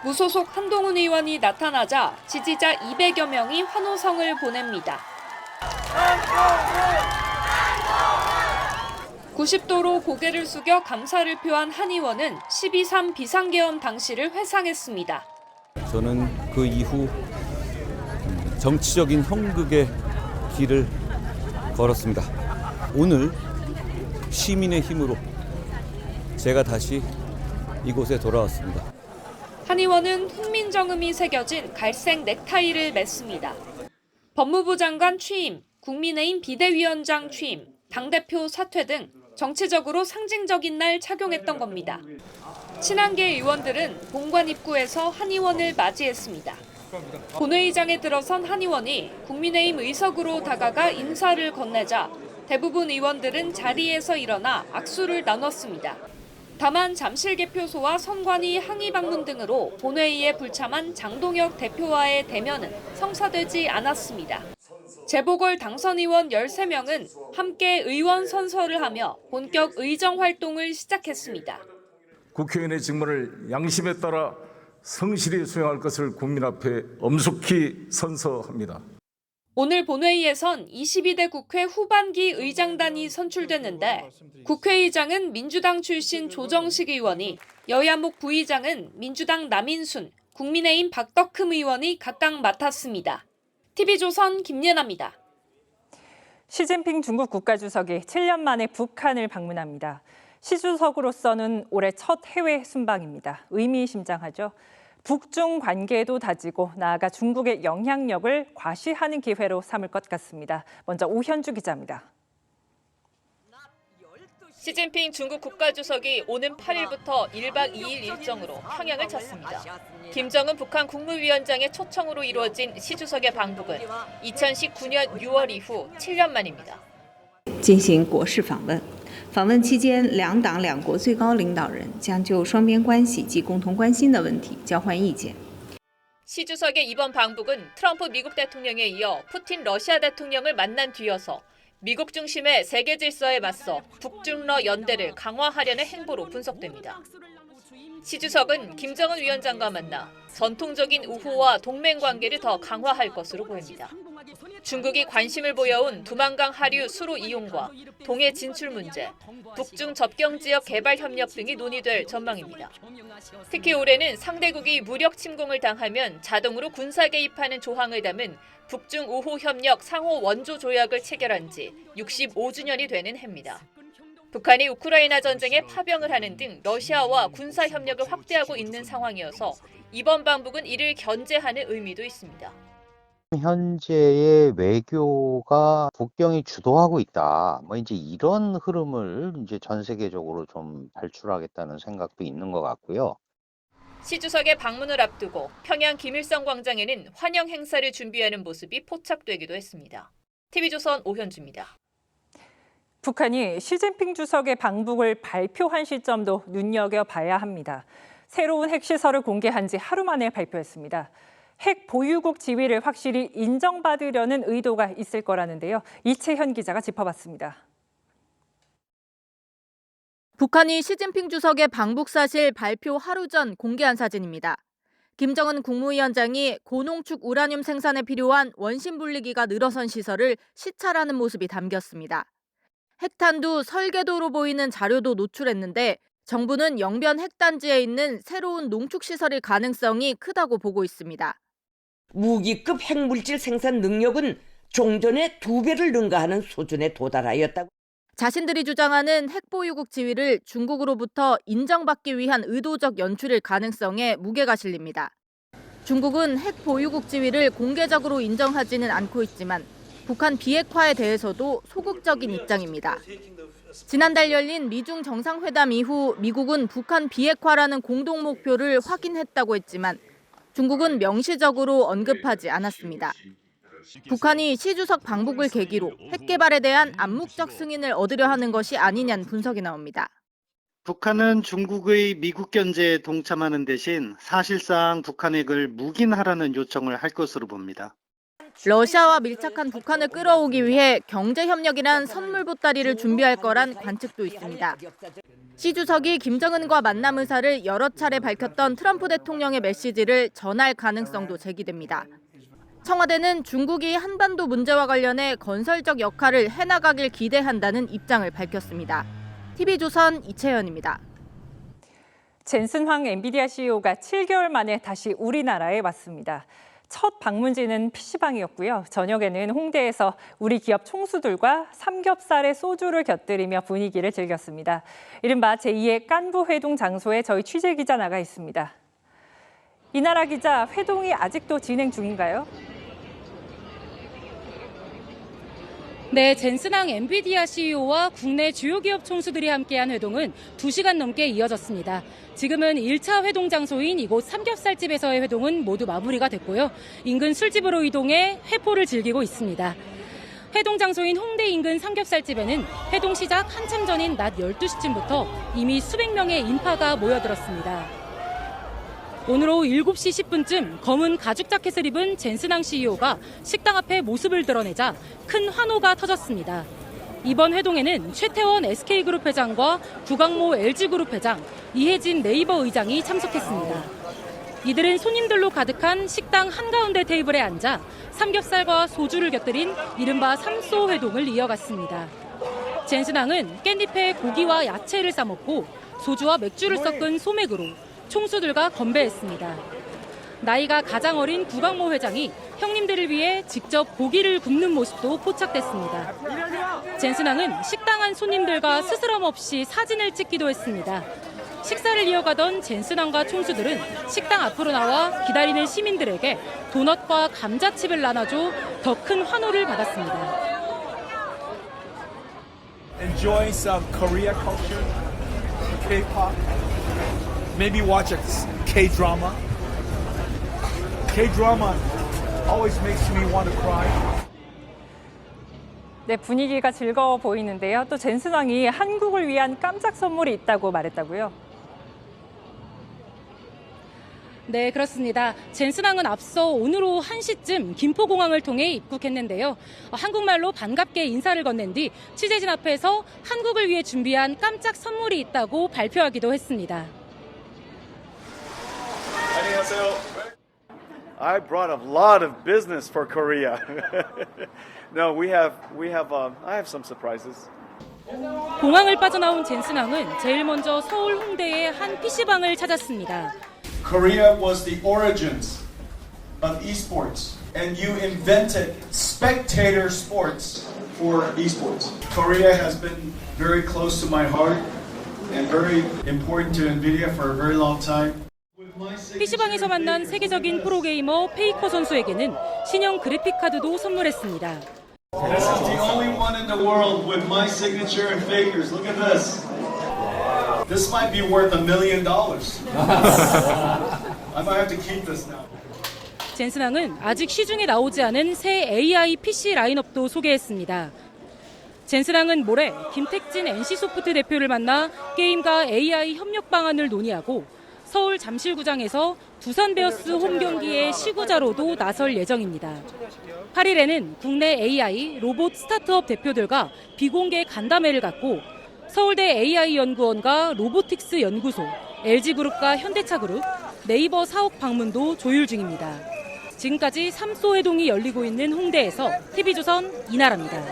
무소속 한동훈 의원이 나타나자 지지자 200여 명이 환호성을 보냅니다. 90도로 고개를 숙여 감사를 표한 한 의원은 12.3 비상계엄 당시를 회상했습니다. 저는 그 이후 정치적인 형극의 길을 걸었습니다. 오늘 시민의 힘으로 제가 다시 이곳에 돌아왔습니다. 한 의원은 훈민정음이 새겨진 갈색 넥타이를 맸습니다. 법무부 장관 취임, 국민의힘 비대위원장 취임, 당대표 사퇴 등 정치적으로 상징적인 날 착용했던 겁니다. 친한계 의원들은 본관 입구에서 한 의원을 맞이했습니다. 본회의장에 들어선 한 의원이 국민의힘 의석으로 다가가 인사를 건네자 대부분 의원들은 자리에서 일어나 악수를 나눴습니다. 다만 잠실 개표소와 선관위 항의 방문 등으로 본회의에 불참한 장동혁 대표와의 대면은 성사되지 않았습니다. 재보궐 당선 의원 13명은 함께 의원 선서를 하며 본격 의정 활동을 시작했습니다. 국회의원의 직무를 양심에 따라 성실히 수행할 것을 국민 앞에 엄숙히 선서합니다. 오늘 본회의에선 22대 국회 후반기 의장단이 선출됐는데 국회의장은 민주당 출신 조정식 의원이, 여야목 부의장은 민주당 남인순, 국민의힘 박덕흠 의원이 각각 맡았습니다. TV조선 김예나입니다. 시진핑 중국 국가주석이 7년 만에 북한을 방문합니다. 시 주석으로서는 올해 첫 해외 순방입니다. 의미심장하죠. 북중 관계도 다지고 나아가 중국의 영향력을 과시하는 기회로 삼을 것 같습니다. 먼저 오현주 기자입니다. 시진핑 중국 국가주석이 오는 8일부터 1박 2일 일정으로 평양을 찾습니다. 김정은 북한 국무위원장의 초청으로 이루어진 시 주석의 방북은 2019년 6월 이후 7년 만입니다. 进行国事访问。访问期间，两党两国最高领导人将就双边关系及共同关心的问题交换意见。 시 주석의 이번 방북은 트럼프 미국 대통령에 이어 푸틴 러시아 대통령을 만난 뒤여서 미국 중심의 세계 질서에 맞서 북중러 연대를 강화하려는 행보로 분석됩니다. 시 주석은 김정은 위원장과 만나 전통적인 우호와 동맹 관계를 더 강화할 것으로 보입니다. 중국이 관심을 보여온 두만강 하류 수로 이용과 동해 진출 문제, 북중 접경 지역 개발 협력 등이 논의될 전망입니다. 특히 올해는 상대국이 무력 침공을 당하면 자동으로 군사 개입하는 조항을 담은 북중 우호 협력 상호 원조 조약을 체결한 지 65주년이 되는 해입니다. 북한이 우크라이나 전쟁에 파병을 하는 등 러시아와 군사 협력을 확대하고 있는 상황이어서 이번 방북은 이를 견제하는 의미도 있습니다. 현재의 외교가 국경이 주도하고 있다. 이제 이런 흐름을 이제 전 세계적으로 좀 발출하겠다는 생각도 있는 것 같고요. 시 주석의 방문을 앞두고 평양 김일성 광장에는 환영 행사를 준비하는 모습이 포착되기도 했습니다. TV조선 오현주입니다. 북한이 시진핑 주석의 방북을 발표한 시점도 눈여겨봐야 합니다. 새로운 핵시설을 공개한 지 하루 만에 발표했습니다. 핵 보유국 지위를 확실히 인정받으려는 의도가 있을 거라는데요. 이채현 기자가 짚어봤습니다. 북한이 시진핑 주석의 방북 사실 발표 하루 전 공개한 사진입니다. 김정은 국무위원장이 고농축 우라늄 생산에 필요한 원심 분리기가 늘어선 시설을 시찰하는 모습이 담겼습니다. 핵탄두 설계도로 보이는 자료도 노출했는데 정부는 영변 핵단지에 있는 새로운 농축시설일 가능성이 크다고 보고 있습니다. 무기급 핵물질 생산 능력은 종전의 2배를 능가하는 수준에 도달하였다고. 자신들이 주장하는 핵보유국 지위를 중국으로부터 인정받기 위한 의도적 연출일 가능성에 무게가 실립니다. 중국은 핵보유국 지위를 공개적으로 인정하지는 않고 있지만 북한 비핵화에 대해서도 소극적인 입장입니다. 지난달 열린 미중 정상회담 이후 미국은 북한 비핵화라는 공동 목표를 확인했다고 했지만 중국은 명시적으로 언급하지 않았습니다. 북한이 시 주석 방북을 계기로 핵 개발에 대한 암묵적 승인을 얻으려 하는 것이 아니냐는 분석이 나옵니다. 북한은 중국의 미국 견제에 동참하는 대신 사실상 북한 핵을 묵인하라는 요청을 할 것으로 봅니다. 러시아와 밀착한 북한을 끌어오기 위해 경제협력이란 선물 보따리를 준비할 거란 관측도 있습니다. 시 주석이 김정은과 만남 의사를 여러 차례 밝혔던 트럼프 대통령의 메시지를 전할 가능성도 제기됩니다. 청와대는 중국이 한반도 문제와 관련해 건설적 역할을 해나가길 기대한다는 입장을 밝혔습니다. TV조선 이채연입니다. 젠슨 황 엔비디아 CEO가 7개월 만에 다시 우리나라에 왔습니다. 첫 방문지는 PC방이었고요. 저녁에는 홍대에서 우리 기업 총수들과 삼겹살에 소주를 곁들이며 분위기를 즐겼습니다. 이른바 제2의 깐부 회동 장소에 저희 취재기자 나가 있습니다. 이나라 기자, 회동이 아직도 진행 중인가요? 네, 젠슨 황 엔비디아 CEO와 국내 주요 기업 총수들이 함께한 회동은 2시간 넘게 이어졌습니다. 지금은 1차 회동 장소인 이곳 삼겹살집에서의 회동은 모두 마무리가 됐고요. 인근 술집으로 이동해 회포를 즐기고 있습니다. 회동 장소인 홍대 인근 삼겹살집에는 회동 시작 한참 전인 낮 12시쯤부터 이미 수백 명의 인파가 모여들었습니다. 오늘 오후 7시 10분쯤 검은 가죽 자켓을 입은 젠슨 황 CEO가 식당 앞에 모습을 드러내자 큰 환호가 터졌습니다. 이번 회동에는 최태원 SK그룹 회장과 구강모 LG그룹 회장, 이혜진 네이버 의장이 참석했습니다. 이들은 손님들로 가득한 식당 한가운데 테이블에 앉아 삼겹살과 소주를 곁들인 이른바 삼소 회동을 이어갔습니다. 젠슨 황은 깻잎에 고기와 야채를 싸먹고 소주와 맥주를 섞은 소맥으로 총수들과 건배했습니다. 나이가 가장 어린 구강모 회장이 형님들을 위해 직접 고기를 굽는 모습도 포착됐습니다. 젠슨 황은 식당 안 손님들과 스스럼 없이 사진을 찍기도 했습니다. 식사를 이어가던 젠슨 황과 총수들은 식당 앞으로 나와 기다리는 시민들에게 도넛과 감자칩을 나눠줘 더 큰 환호를 받았습니다. Enjoy some Korea culture, K-pop. Maybe watch a K-drama. K-drama always makes me want to cry. 네, 분위기가 즐거워 보이는데요. 또 젠슨 황이 한국을 위한 깜짝 선물이 있다고 말했다고요? 네, 그렇습니다. 젠슨 황은 앞서 오늘 오후 1시쯤 김포공항을 통해 입국했는데요. 한국말로 반갑게 인사를 건넨 뒤 취재진 앞에서 한국을 위해 준비한 깜짝 선물이 있다고 발표하기도 했습니다. 안녕하세요. I brought a lot of business for Korea. No, I have some surprises. 공항을 빠져나온 젠슨 황은 제일 먼저 서울 홍대의 한 PC방을 찾았습니다. Korea was the origins of esports, and you invented spectator sports for esports. Korea has been very close to my heart and very important to NVIDIA for a very long time. PC방에서 만난 세계적인 프로게이머 페이커 선수에게는 신형 그래픽 카드도 선물했습니다. This is the only one in the world with my signature and Faker's. Look at this. This might be worth $1 million. I might have to keep this now. 젠슨 황은 아직 시중에 나오지 않은 새 AI PC 라인업도 소개했습니다. 젠슨 황은 모레 김택진 NC소프트 대표를 만나 게임과 AI 협력 방안을 논의하고 서울 잠실구장에서 두산 베어스 홈 경기의 시구자로도 나설 예정입니다. 8일에는 국내 AI 로봇 스타트업 대표들과 비공개 간담회를 갖고 서울대 AI 연구원과 로보틱스 연구소, LG그룹과 현대차그룹, 네이버 사옥 방문도 조율 중입니다. 지금까지 삼소 회동이 열리고 있는 홍대에서 TV조선 이나라입니다.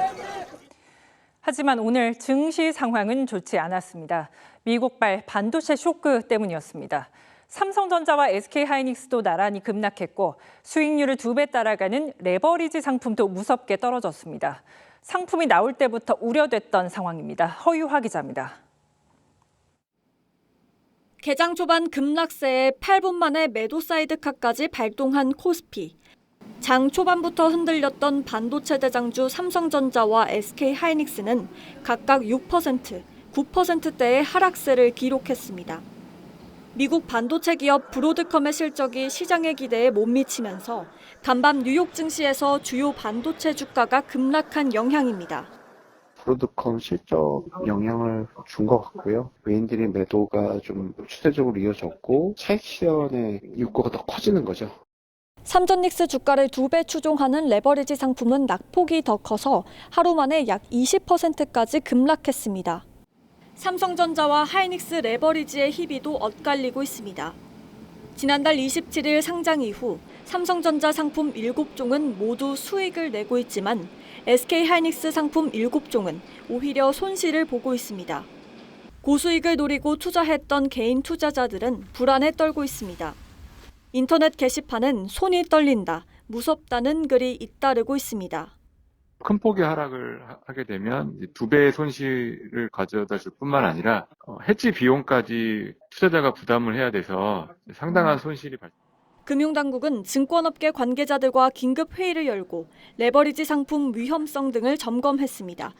하지만 오늘 증시 상황은 좋지 않았습니다. 미국발 반도체 쇼크 때문이었습니다. 삼성전자와 SK하이닉스도 나란히 급락했고 수익률을 2배 따라가는 레버리지 상품도 무섭게 떨어졌습니다. 상품이 나올 때부터 우려됐던 상황입니다. 허유화 기자입니다. 개장 초반 급락세에 8분 만에 매도 사이드카까지 발동한 코스피. 장 초반부터 흔들렸던 반도체 대장주 삼성전자와 SK하이닉스는 각각 6%, 9%대의 하락세를 기록했습니다. 미국 반도체 기업 브로드컴의 실적이 시장의 기대에 못 미치면서 간밤 뉴욕 증시에서 주요 반도체 주가가 급락한 영향입니다. 브로드컴 실적 영향을 준 것 같고요. 외인들의 매도가 좀 추세적으로 이어졌고 차익 실현의 욕구가 더 커지는 거죠. 삼전닉스 주가를 2배 추종하는 레버리지 상품은 낙폭이 더 커서 하루 만에 약 20%까지 급락했습니다. 삼성전자와 하이닉스 레버리지의 희비도 엇갈리고 있습니다. 지난달 27일 상장 이후 삼성전자 상품 7종은 모두 수익을 내고 있지만 SK하이닉스 상품 7종은 오히려 손실을 보고 있습니다. 고수익을 노리고 투자했던 개인 투자자들은 불안에 떨고 있습니다. 인터넷 게시판은 손이 떨린다, 무섭다는 글이 잇따르고 있습니다. 큰 폭의 하락을 하게 되면 2배의 손실을 가져다 줄 뿐만 아니라 해지 비용까지 투자자가 부담을 해야 돼서 상당한 손실이 발생합니다. 금융당국은 증권업계 관계자들과 긴급 회의를 열고 레버리지 상품 위험성 등을 점검했습니다.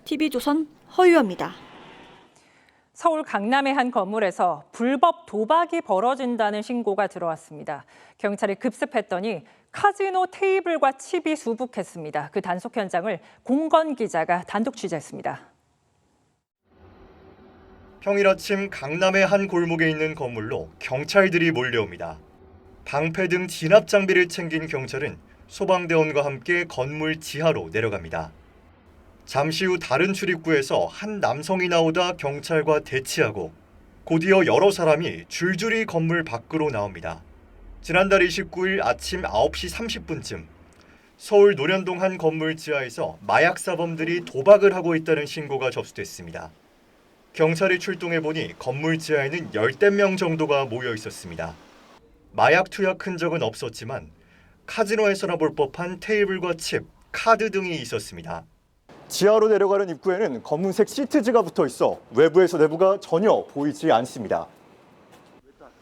TV조선 허유아입니다. 서울 강남의 한 건물에서 불법 도박이 벌어진다는 신고가 들어왔습니다. 경찰이 급습했더니 카지노 테이블과 칩이 수북했습니다. 그 단속 현장을 공건 기자가 단독 취재했습니다. 평일 아침 강남의 한 골목에 있는 건물로 경찰들이 몰려옵니다. 방패 등 진압 장비를 챙긴 경찰은 소방대원과 함께 건물 지하로 내려갑니다. 잠시 후 다른 출입구에서 한 남성이 나오다 경찰과 대치하고 곧이어 여러 사람이 줄줄이 건물 밖으로 나옵니다. 지난달 29일 아침 9시 30분쯤 서울 노련동 한 건물 지하에서 마약 사범들이 도박을 하고 있다는 신고가 접수됐습니다. 경찰이 출동해보니 건물 지하에는 10명 정도가 모여 있었습니다. 마약 투약 흔적은 없었지만 카지노에서나 볼 법한 테이블과 칩, 카드 등이 있었습니다. 지하로 내려가는 입구에는 검은색 시트지가 붙어 있어 외부에서 내부가 전혀 보이지 않습니다.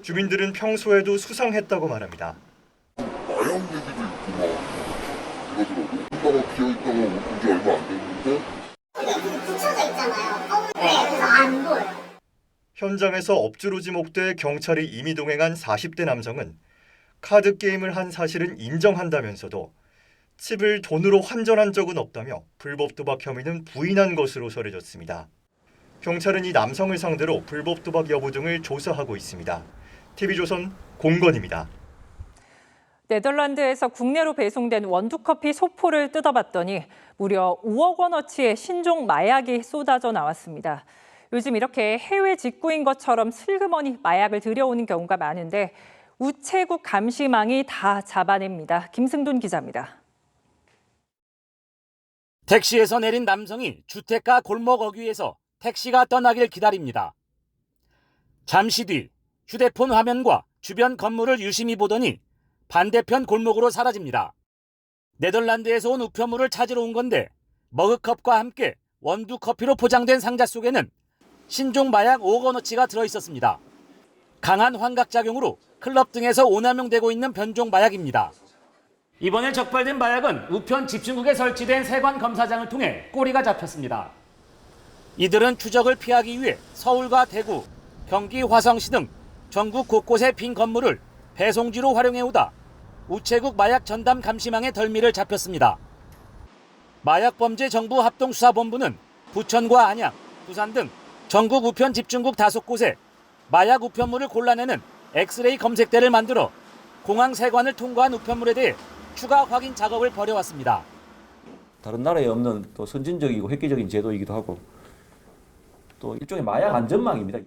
주민들은 평소에도 수상했다고 말합니다. 마약 얘기도 있고 막 그러더라고요. 혼자가 비어있다가 온 지 얼마 안 됐는데 붙여져 있잖아요. 그래서 안 보여. 현장에서 업주로 지목돼 경찰이 임의 동행한 40대 남성은 카드 게임을 한 사실은 인정한다면서도 칩을 돈으로 환전한 적은 없다며 불법 도박 혐의는 부인한 것으로 전해졌습니다. 경찰은 이 남성을 상대로 불법 도박 여부 등을 조사하고 있습니다. TV조선 공건입니다. 네덜란드에서 국내로 배송된 원두커피 소포를 뜯어봤더니 무려 5억 원어치의 신종 마약이 쏟아져 나왔습니다. 요즘 이렇게 해외 직구인 것처럼 슬그머니 마약을 들여오는 경우가 많은데 우체국 감시망이 다 잡아냅니다. 김승돈 기자입니다. 택시에서 내린 남성이 주택가 골목 어귀에서 택시가 떠나길 기다립니다. 잠시 뒤 휴대폰 화면과 주변 건물을 유심히 보더니 반대편 골목으로 사라집니다. 네덜란드에서 온 우편물을 찾으러 온 건데 머그컵과 함께 원두커피로 포장된 상자 속에는 신종 마약 5억 원어치가 들어있었습니다. 강한 환각작용으로 클럽 등에서 오남용되고 있는 변종 마약입니다. 이번에 적발된 마약은 우편 집중국에 설치된 세관 검사장을 통해 꼬리가 잡혔습니다. 이들은 추적을 피하기 위해 서울과 대구, 경기 화성시 등 전국 곳곳의 빈 건물을 배송지로 활용해오다 우체국 마약 전담 감시망에 덜미를 잡혔습니다. 마약범죄정부합동수사본부는 부천과 안양, 부산 등 전국 우편 집중국 5곳에 마약 우편물을 골라내는 엑스레이 검색대를 만들어 공항 세관을 통과한 우편물에 대해 추가 확인 작업을 벌여왔습니다. 다른 나라에 없는 또 선진적이고 획기적인 제도이기도 하고 또 일종의 마약 안전망입니다.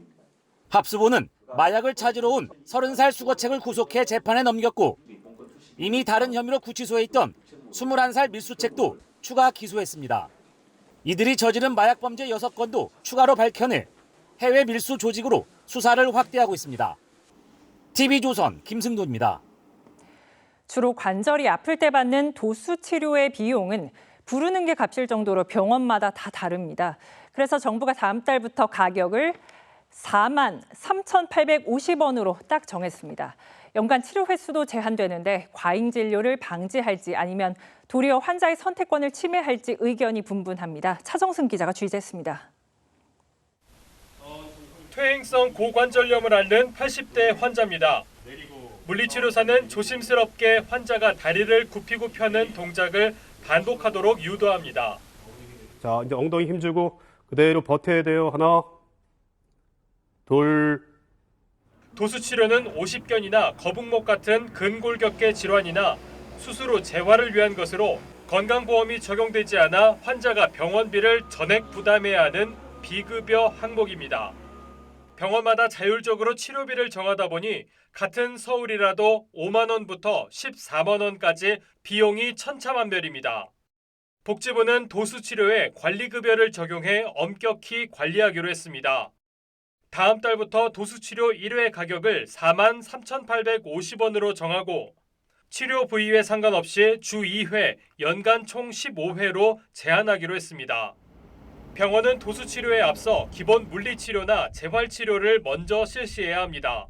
합수본은 마약을 찾으러 온 30살 수거책을 구속해 재판에 넘겼고 이미 다른 혐의로 구치소에 있던 21살 밀수책도 추가 기소했습니다. 이들이 저지른 마약 범죄 6건도 추가로 밝혀내 해외 밀수 조직으로 수사를 확대하고 있습니다. TV조선 김승도입니다. 주로 관절이 아플 때 받는 도수 치료의 비용은 부르는 게 값일 정도로 병원마다 다 다릅니다. 그래서 정부가 다음 달부터 가격을 43,850원으로 딱 정했습니다. 연간 치료 횟수도 제한되는데 과잉 진료를 방지할지 아니면 도리어 환자의 선택권을 침해할지 의견이 분분합니다. 차정승 기자가 취재했습니다. 퇴행성 고관절염을 앓는 80대 환자입니다. 물리치료사는 조심스럽게 환자가 다리를 굽히고 펴는 동작을 반복하도록 유도합니다. 자, 이제 엉덩이 힘주고 그대로 버텨야 돼요. 하나, 둘. 도수치료는 오십견이나 거북목 같은 근골격계 질환이나 수술 후 재활을 위한 것으로 건강보험이 적용되지 않아 환자가 병원비를 전액 부담해야 하는 비급여 항목입니다. 병원마다 자율적으로 치료비를 정하다 보니 같은 서울이라도 5만 원부터 14만 원까지 비용이 천차만별입니다. 복지부는 도수치료에 관리급여를 적용해 엄격히 관리하기로 했습니다. 다음 달부터 도수치료 1회 가격을 43,850원으로 정하고 치료 부위에 상관없이 주 2회, 연간 총 15회로 제한하기로 했습니다. 병원은 도수치료에 앞서 기본 물리치료나 재활치료를 먼저 실시해야 합니다.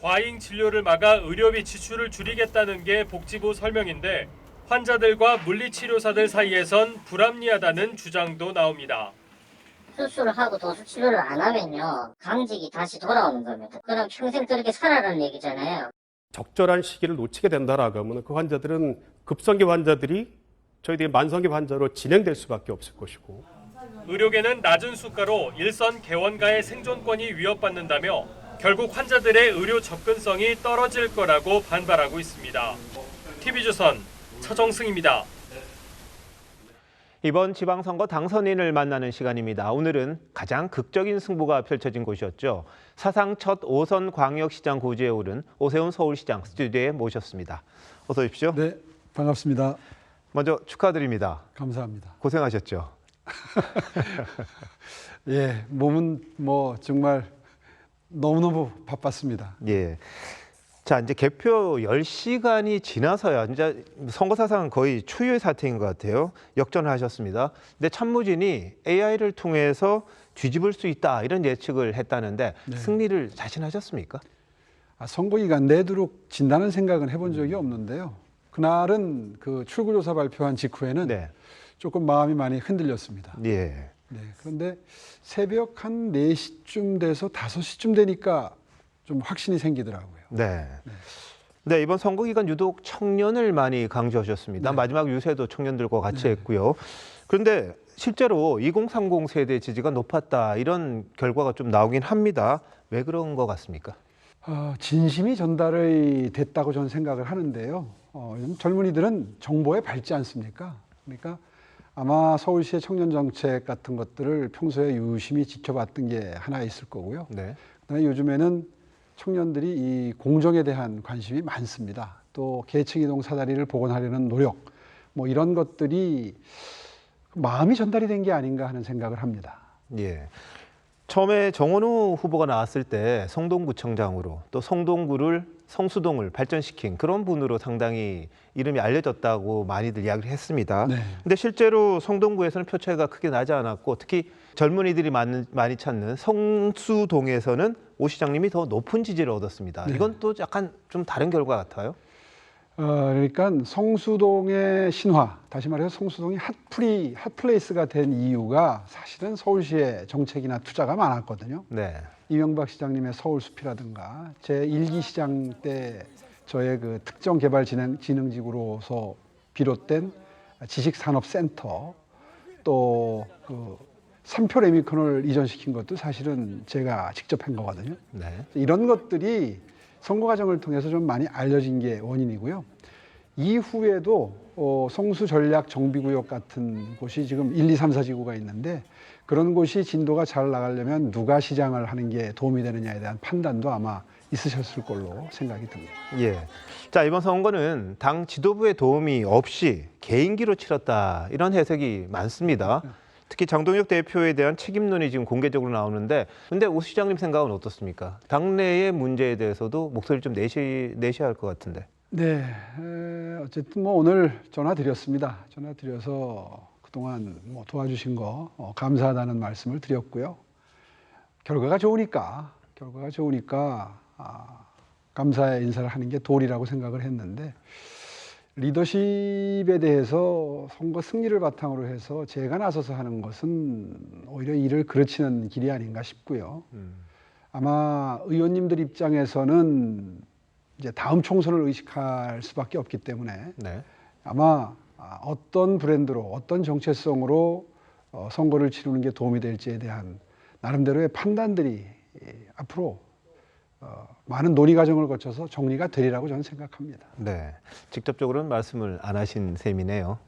과잉 진료를 막아 의료비 지출을 줄이겠다는 게 복지부 설명인데 환자들과 물리치료사들 사이에선 불합리하다는 주장도 나옵니다. 수술을 하고 도수치료를 안 하면요, 강직이 다시 돌아오는 겁니다. 그럼 평생 그렇게 살아라는 얘기잖아요. 적절한 시기를 놓치게 된다라고 하면 그 환자들은 급성기 환자들이 저희들이 만성기 환자로 진행될 수밖에 없을 것이고, 의료계는 낮은 수가로 일선 개원가의 생존권이 위협받는다며 결국 환자들의 의료 접근성이 떨어질 거라고 반발하고 있습니다. TV조선 차정승입니다. 이번 지방선거 당선인을 만나는 시간입니다. 오늘은 가장 극적인 승부가 펼쳐진 곳이었죠. 사상 첫 5선 광역시장 고지에 오른 오세훈 서울시장 스튜디오에 모셨습니다. 어서 오십시오. 네, 반갑습니다. 먼저 축하드립니다. 감사합니다. 고생하셨죠? 예, 몸은 뭐 정말 너무너무 바빴습니다. 예. 자, 이제 개표 10시간이 지나서야 이제 선거 사상은 거의 초유의 사태인 것 같아요. 역전을 하셨습니다. 근데 참모진이 AI를 통해서 뒤집을 수 있다 이런 예측을 했다는데 네. 승리를 자신하셨습니까? 선거기간 내도록 진다는 생각은 해본 적이 없는데요. 그날은 그 출구조사 발표한 직후에는 네. 조금 마음이 많이 흔들렸습니다. 예. 네, 그런데 새벽 한 4시쯤 돼서 5시쯤 되니까 좀 확신이 생기더라고요. 네. 네, 이번 선거 기간 유독 청년을 많이 강조하셨습니다. 네. 마지막 유세도 청년들과 같이 네. 했고요. 그런데 실제로 2030 세대 지지가 높았다 이런 결과가 좀 나오긴 합니다. 왜 그런 것 같습니까? 진심이 전달이 됐다고 저는 생각을 하는데요. 요즘 젊은이들은 정보에 밝지 않습니까? 그러니까 아마 서울시의 청년 정책 같은 것들을 평소에 유심히 지켜봤던 게 하나 있을 거고요. 네. 그다음에 요즘에는 청년들이 이 공정에 대한 관심이 많습니다. 또 계층 이동 사다리를 복원하려는 노력, 뭐 이런 것들이 마음이 전달이 된 게 아닌가 하는 생각을 합니다. 예. 처음에 정원우 후보가 나왔을 때 성동구청장으로 또 성동구를 성수동을 발전시킨 그런 분으로 상당히 이름이 알려졌다고 많이들 이야기를 했습니다. 네. 근데 실제로 성동구에서는 표 차이가 크게 나지 않았고 특히 젊은이들이 많이 찾는 성수동에서는 오 시장님이 더 높은 지지를 얻었습니다. 네. 이건 또 약간 좀 다른 결과 같아요. 그러니까 성수동의 신화, 다시 말해서 성수동이 핫플레이스가 된 이유가 사실은 서울시의 정책이나 투자가 많았거든요. 네. 이명박 시장님의 서울숲이라든가 제 1기 시장 때 저의 그 특정개발진흥지구로서 비롯된 지식산업센터 또 그 3표 레미콘을 이전시킨 것도 사실은 제가 직접 한 거거든요. 네. 이런 것들이 선거 과정을 통해서 좀 많이 알려진 게 원인이고요. 이후에도 성수 전략 정비구역 같은 곳이 지금 1, 2, 3, 4지구가 있는데 그런 곳이 진도가 잘 나가려면 누가 시장을 하는 게 도움이 되느냐에 대한 판단도 아마 있으셨을 걸로 생각이 듭니다. 예. 자, 이번 선거는 당 지도부의 도움이 없이 개인기로 치렀다 이런 해석이 많습니다. 특히 장동혁 대표에 대한 책임론이 지금 공개적으로 나오는데, 근데 오 시장님 생각은 어떻습니까? 당내의 문제에 대해서도 목소리를 좀 내셔야 할 것 같은데. 네, 어쨌든 뭐 오늘 전화 드렸습니다. 전화 드려서 그동안 뭐 도와주신 거 감사하다는 말씀을 드렸고요. 결과가 좋으니까 감사의 인사를 하는 게 도리라고 생각을 했는데, 리더십에 대해서 선거 승리를 바탕으로 해서 제가 나서서 하는 것은 오히려 일을 그르치는 길이 아닌가 싶고요. 아마 의원님들 입장에서는 이제 다음 총선을 의식할 수밖에 없기 때문에 네. 아마 어떤 브랜드로, 어떤 정체성으로 선거를 치르는 게 도움이 될지에 대한 나름대로의 판단들이 앞으로 많은 논의 과정을 거쳐서 정리가 되리라고 저는 생각합니다. 네, 직접적으로는 말씀을 안 하신 셈이네요.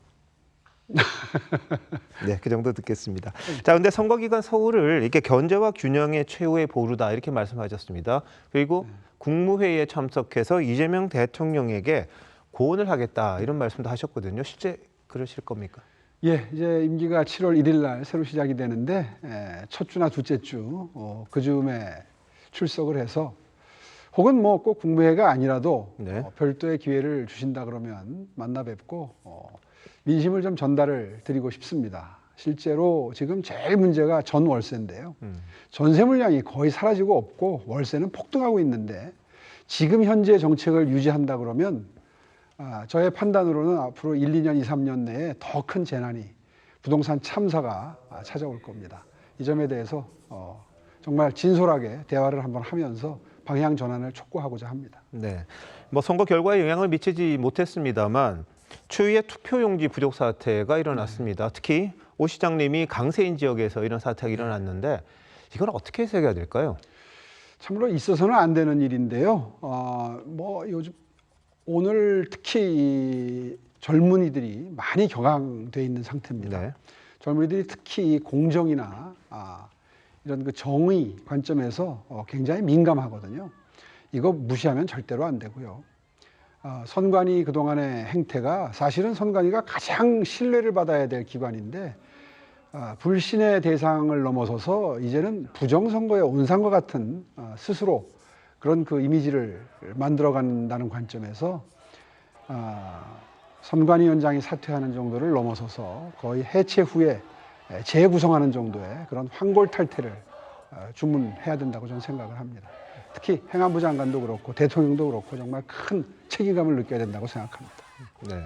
네, 그 정도 듣겠습니다. 자, 근데 선거기간 서울을 이렇게 견제와 균형의 최후의 보루다 이렇게 말씀하셨습니다. 그리고 국무회의에 참석해서 이재명 대통령에게 고언을 하겠다 이런 말씀도 하셨거든요. 실제 그러실 겁니까? 예, 이제 임기가 7월 1일 날 새로 시작이 되는데 첫 주나 둘째 주 그 즈음에 출석을 해서, 혹은 뭐 꼭 국무회의가 아니라도 네. 별도의 기회를 주신다 그러면 만나 뵙고 민심을 좀 전달을 드리고 싶습니다. 실제로 지금 제일 문제가 전월세인데요. 전세 물량이 거의 사라지고 없고 월세는 폭등하고 있는데, 지금 현재 정책을 유지한다 그러면 저의 판단으로는 앞으로 1, 2년, 2, 3년 내에 더 큰 재난이, 부동산 참사가 찾아올 겁니다. 이 점에 대해서 정말 진솔하게 대화를 한번 하면서 방향 전환을 촉구하고자 합니다. 네, 뭐 선거 결과에 영향을 미치지 못했습니다만 추위에 투표용지 부족 사태가 일어났습니다. 특히 오 시장님이 강세인 지역에서 이런 사태가 일어났는데, 이건 어떻게 해석해야 될까요? 참으로 있어서는 안 되는 일인데요. 뭐 요즘 오늘 특히 젊은이들이 많이 격앙돼 있는 상태입니다. 네. 젊은이들이 특히 공정이나 이런 그 정의 관점에서 굉장히 민감하거든요. 이거 무시하면 절대로 안 되고요. 선관위 그동안의 행태가, 사실은 선관위가 가장 신뢰를 받아야 될 기관인데 불신의 대상을 넘어서서 이제는 부정선거의 온상과 같은 스스로 그런 그 이미지를 만들어간다는 관점에서 선관위원장이 사퇴하는 정도를 넘어서서 거의 해체 후에 재구성하는 정도의 그런 황골탈퇴를 주문해야 된다고 저는 생각을 합니다. 특히 행안부 장관도 그렇고 대통령도 그렇고 정말 큰 책임감을 느껴야 된다고 생각합니다. 네.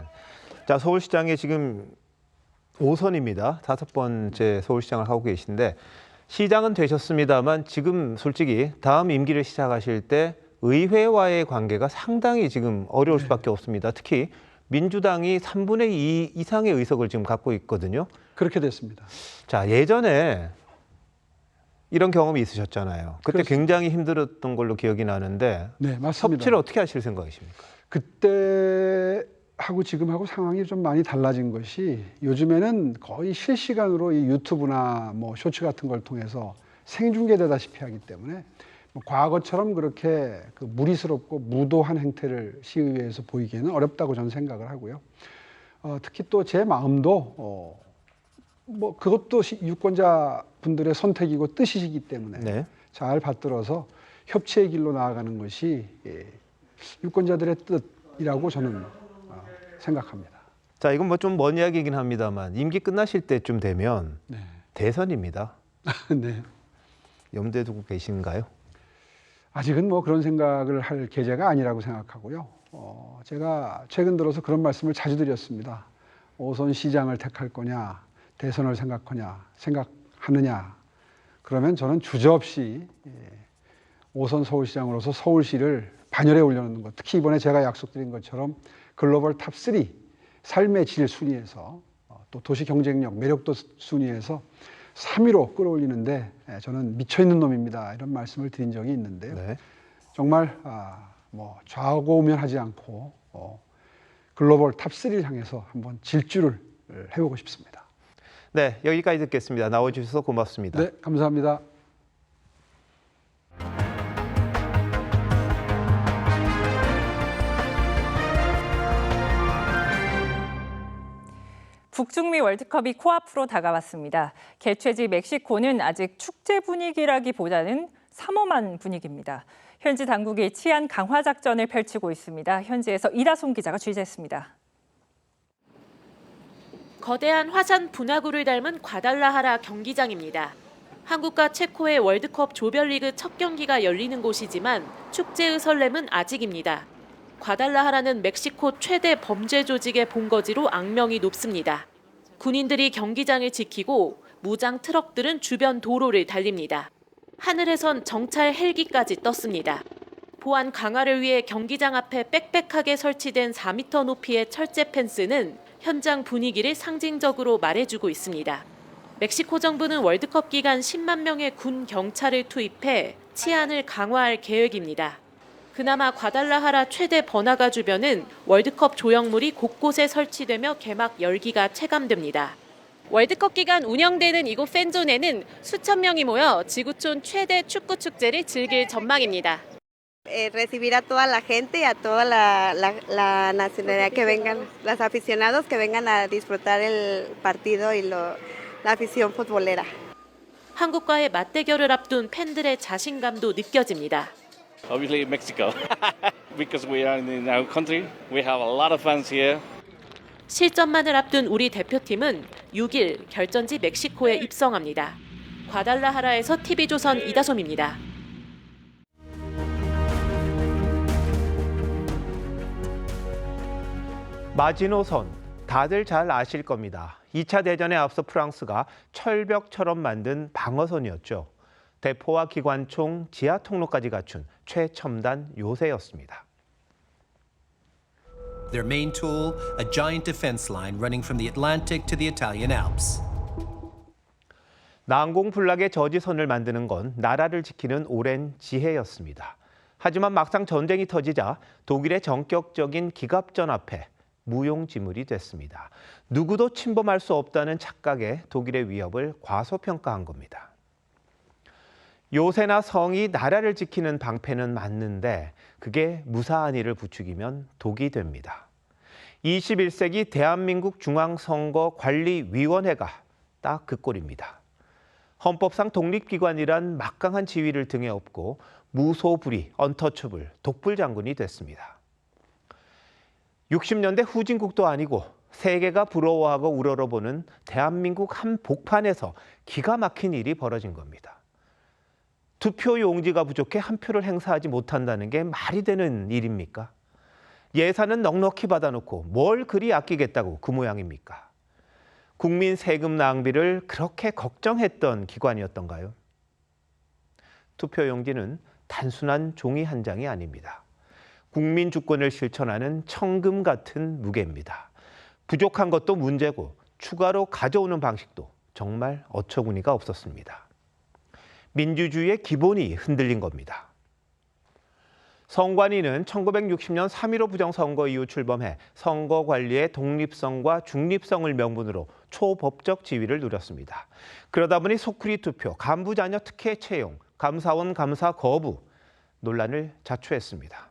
자, 서울시장에 지금 5선입니다. 5번째 서울시장을 하고 계신데, 시장은 되셨습니다만 지금 솔직히 다음 임기를 시작하실 때 의회와의 관계가 상당히 지금 어려울 수밖에 없습니다. 특히 민주당이 3분의 2 이상의 의석을 지금 갖고 있거든요. 그렇게 됐습니다. 자, 예전에 이런 경험이 있으셨잖아요. 그때 그렇습니다. 굉장히 힘들었던 걸로 기억이 나는데, 네, 맞습니다. 협치를 어떻게 하실 생각이십니까? 그때하고 지금하고 상황이 좀 많이 달라진 것이, 요즘에는 거의 실시간으로 이 유튜브나 뭐 쇼츠 같은 걸 통해서 생중계되다시피 하기 때문에 뭐 과거처럼 그렇게 그 무리스럽고 무도한 행태를 시의회에서 보이기에는 어렵다고 저는 생각을 하고요. 특히 또 제 마음도 뭐 그것도 유권자 분들의 선택이고 뜻이시기 때문에 네. 잘 받들어서 협치의 길로 나아가는 것이 유권자들의 뜻이라고 저는 생각합니다. 자, 이건 뭐 좀 먼 이야기이긴 합니다만 임기 끝나실 때쯤 되면 네. 대선입니다. 네. 염두에 두고 계신가요? 아직은 뭐 그런 생각을 할 계제가 아니라고 생각하고요. 제가 최근 들어서 그런 말씀을 자주 드렸습니다. 5선 시장을 택할 거냐, 대선을 생각하느냐. 그러면 저는 주저없이 5선 서울시장으로서 서울시를 반열에 올려놓는 것, 특히 이번에 제가 약속드린 것처럼 글로벌 탑 3 삶의 질 순위에서 또 도시 경쟁력, 매력도 순위에서 3위로 끌어올리는데 저는 미쳐있는 놈입니다. 이런 말씀을 드린 적이 있는데요. 네. 정말 뭐 좌고우면하지 않고 글로벌 탑 3를 향해서 한번 질주를 해보고 싶습니다. 네, 여기까지 듣겠습니다. 나와주셔서 고맙습니다. 네, 감사합니다. 북중미 월드컵이 코앞으로 다가왔습니다. 개최지 멕시코는 아직 축제 분위기라기보다는 삼엄한 분위기입니다. 현지 당국이 치안 강화 작전을 펼치고 있습니다. 현지에서 이다솜 기자가 취재했습니다. 거대한 화산 분화구를 닮은 과달라하라 경기장입니다. 한국과 체코의 월드컵 조별리그 첫 경기가 열리는 곳이지만 축제의 설렘은 아직입니다. 과달라하라는 멕시코 최대 범죄 조직의 본거지로 악명이 높습니다. 군인들이 경기장을 지키고 무장 트럭들은 주변 도로를 달립니다. 하늘에선 정찰 헬기까지 떴습니다. 보안 강화를 위해 경기장 앞에 빽빽하게 설치된 4m 높이의 철제 펜스는 현장 분위기를 상징적으로 말해주고 있습니다. 멕시코 정부는 월드컵 기간 10만 명의 군 경찰을 투입해 치안을 강화할 계획입니다. 그나마 과달라하라 최대 번화가 주변은 월드컵 조형물이 곳곳에 설치되며 개막 열기가 체감됩니다. 월드컵 기간 운영되는 이곳 팬존에는 수천 명이 모여 지구촌 최대 축구 축제를 즐길 전망입니다. Recibir a toda la gente y a toda la nacionalidad que vengan, los aficionados que vengan a disfrutar el partido y la afición futbolera. 한국과의 맞대결을 앞둔 팬들의 자신감도 느껴집니다. Obviously Mexico, because we are in our country, we have a lot of fans here. 실전만을 앞둔 우리 대표팀은 6일 결전지 멕시코에 입성합니다. 과달라하라에서 TV조선 이다솜입니다. 마지노선, 다들 잘 아실 겁니다. 2차 대전에 앞서 프랑스가 철벽처럼 만든 방어선이었죠. 대포와 기관총, 지하 통로까지 갖춘 최첨단 요새였습니다. Their main tool, a giant defense line running from the Atlantic to the Italian Alps. 난공불락의 저지선을 만드는 건 나라를 지키는 오랜 지혜였습니다. 하지만 막상 전쟁이 터지자 독일의 전격적인 기갑전 앞에 무용지물이 됐습니다. 누구도 침범할 수 없다는 착각에 독일의 위협을 과소평가한 겁니다. 요새나 성이 나라를 지키는 방패는 맞는데 그게 무사한 일을 부추기면 독이 됩니다. 21세기 대한민국 중앙선거관리위원회가 딱 그 꼴입니다. 헌법상 독립기관이란 막강한 지위를 등에 업고 무소불위, 언터처블, 독불장군이 됐습니다. 60년대 후진국도 아니고 세계가 부러워하고 우러러보는 대한민국 한복판에서 기가 막힌 일이 벌어진 겁니다. 투표 용지가 부족해 한 표를 행사하지 못한다는 게 말이 되는 일입니까? 예산은 넉넉히 받아놓고 뭘 그리 아끼겠다고 그 모양입니까? 국민 세금 낭비를 그렇게 걱정했던 기관이었던가요? 투표 용지는 단순한 종이 한 장이 아닙니다. 국민 주권을 실천하는 청금 같은 무게입니다. 부족한 것도 문제고 추가로 가져오는 방식도 정말 어처구니가 없었습니다. 민주주의의 기본이 흔들린 겁니다. 선관위는 1960년 3.15 부정선거 이후 출범해 선거 관리의 독립성과 중립성을 명분으로 초법적 지위를 누렸습니다. 그러다 보니 소쿠리 투표, 간부 자녀 특혜 채용, 감사원 감사 거부, 논란을 자초했습니다.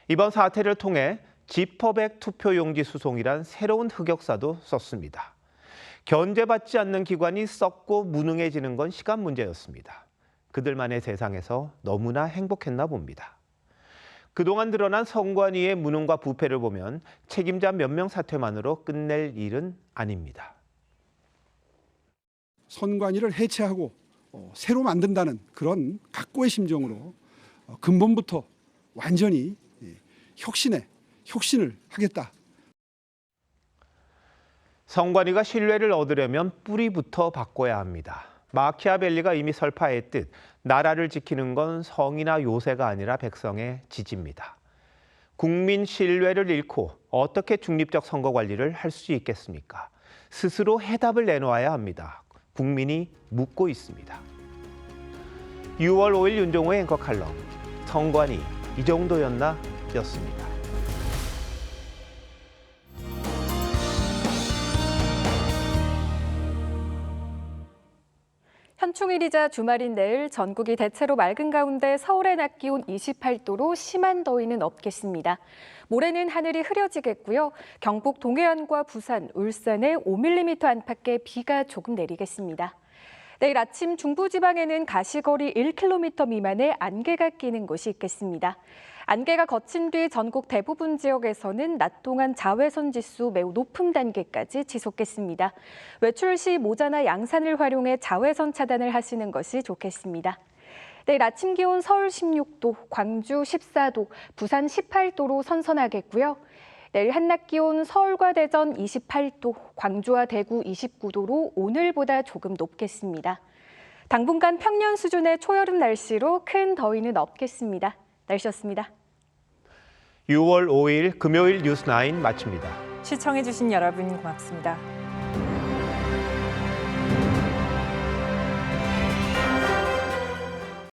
이번 사태를 통해 지퍼백 투표용지 수송이란 새로운 흑역사도 썼습니다. 견제받지 않는 기관이 썩고 무능해지는 건 시간 문제였습니다. 그들만의 세상에서 너무나 행복했나 봅니다. 그동안 드러난 선관위의 무능과 부패를 보면 책임자 몇 명 사퇴만으로 끝낼 일은 아닙니다. 선관위를 해체하고 새로 만든다는 그런 각고의 심정으로 근본부터 완전히 혁신을 하겠다. 선관위가 신뢰를 얻으려면 뿌리부터 바꿔야 합니다. 마키아벨리가 이미 설파했듯 나라를 지키는 건 성이나 요새가 아니라 백성의 지지입니다. 국민 신뢰를 잃고 어떻게 중립적 선거 관리를 할 수 있겠습니까? 스스로 해답을 내놓아야 합니다. 국민이 묻고 있습니다. 6월 5일 윤종호의 앵커 칼럼, 선관위 이 정도였나? 였습니다. 현충일이자 주말인 내일 전국이 대체로 맑은 가운데 서울의 낮 기온 28도로 심한 더위는 없겠습니다. 모레는 하늘이 흐려지겠고요. 경북 동해안과 부산, 울산에 5mm 안팎의 비가 조금 내리겠습니다. 내일 아침 중부지방에는 가시거리 1km 미만의 안개가 끼는 곳이 있겠습니다. 안개가 거친 뒤 전국 대부분 지역에서는 낮 동안 자외선 지수 매우 높은 단계까지 지속겠습니다. 외출 시 모자나 양산을 활용해 자외선 차단을 하시는 것이 좋겠습니다. 내일 아침 기온 서울 16도, 광주 14도, 부산 18도로 선선하겠고요. 내일 한낮 기온 서울과 대전 28도, 광주와 대구 29도로 오늘보다 조금 높겠습니다. 당분간 평년 수준의 초여름 날씨로 큰 더위는 없겠습니다. 날씨였습니다. 6월 5일 금요일 뉴스9 마칩니다. 시청해주신 여러분 고맙습니다.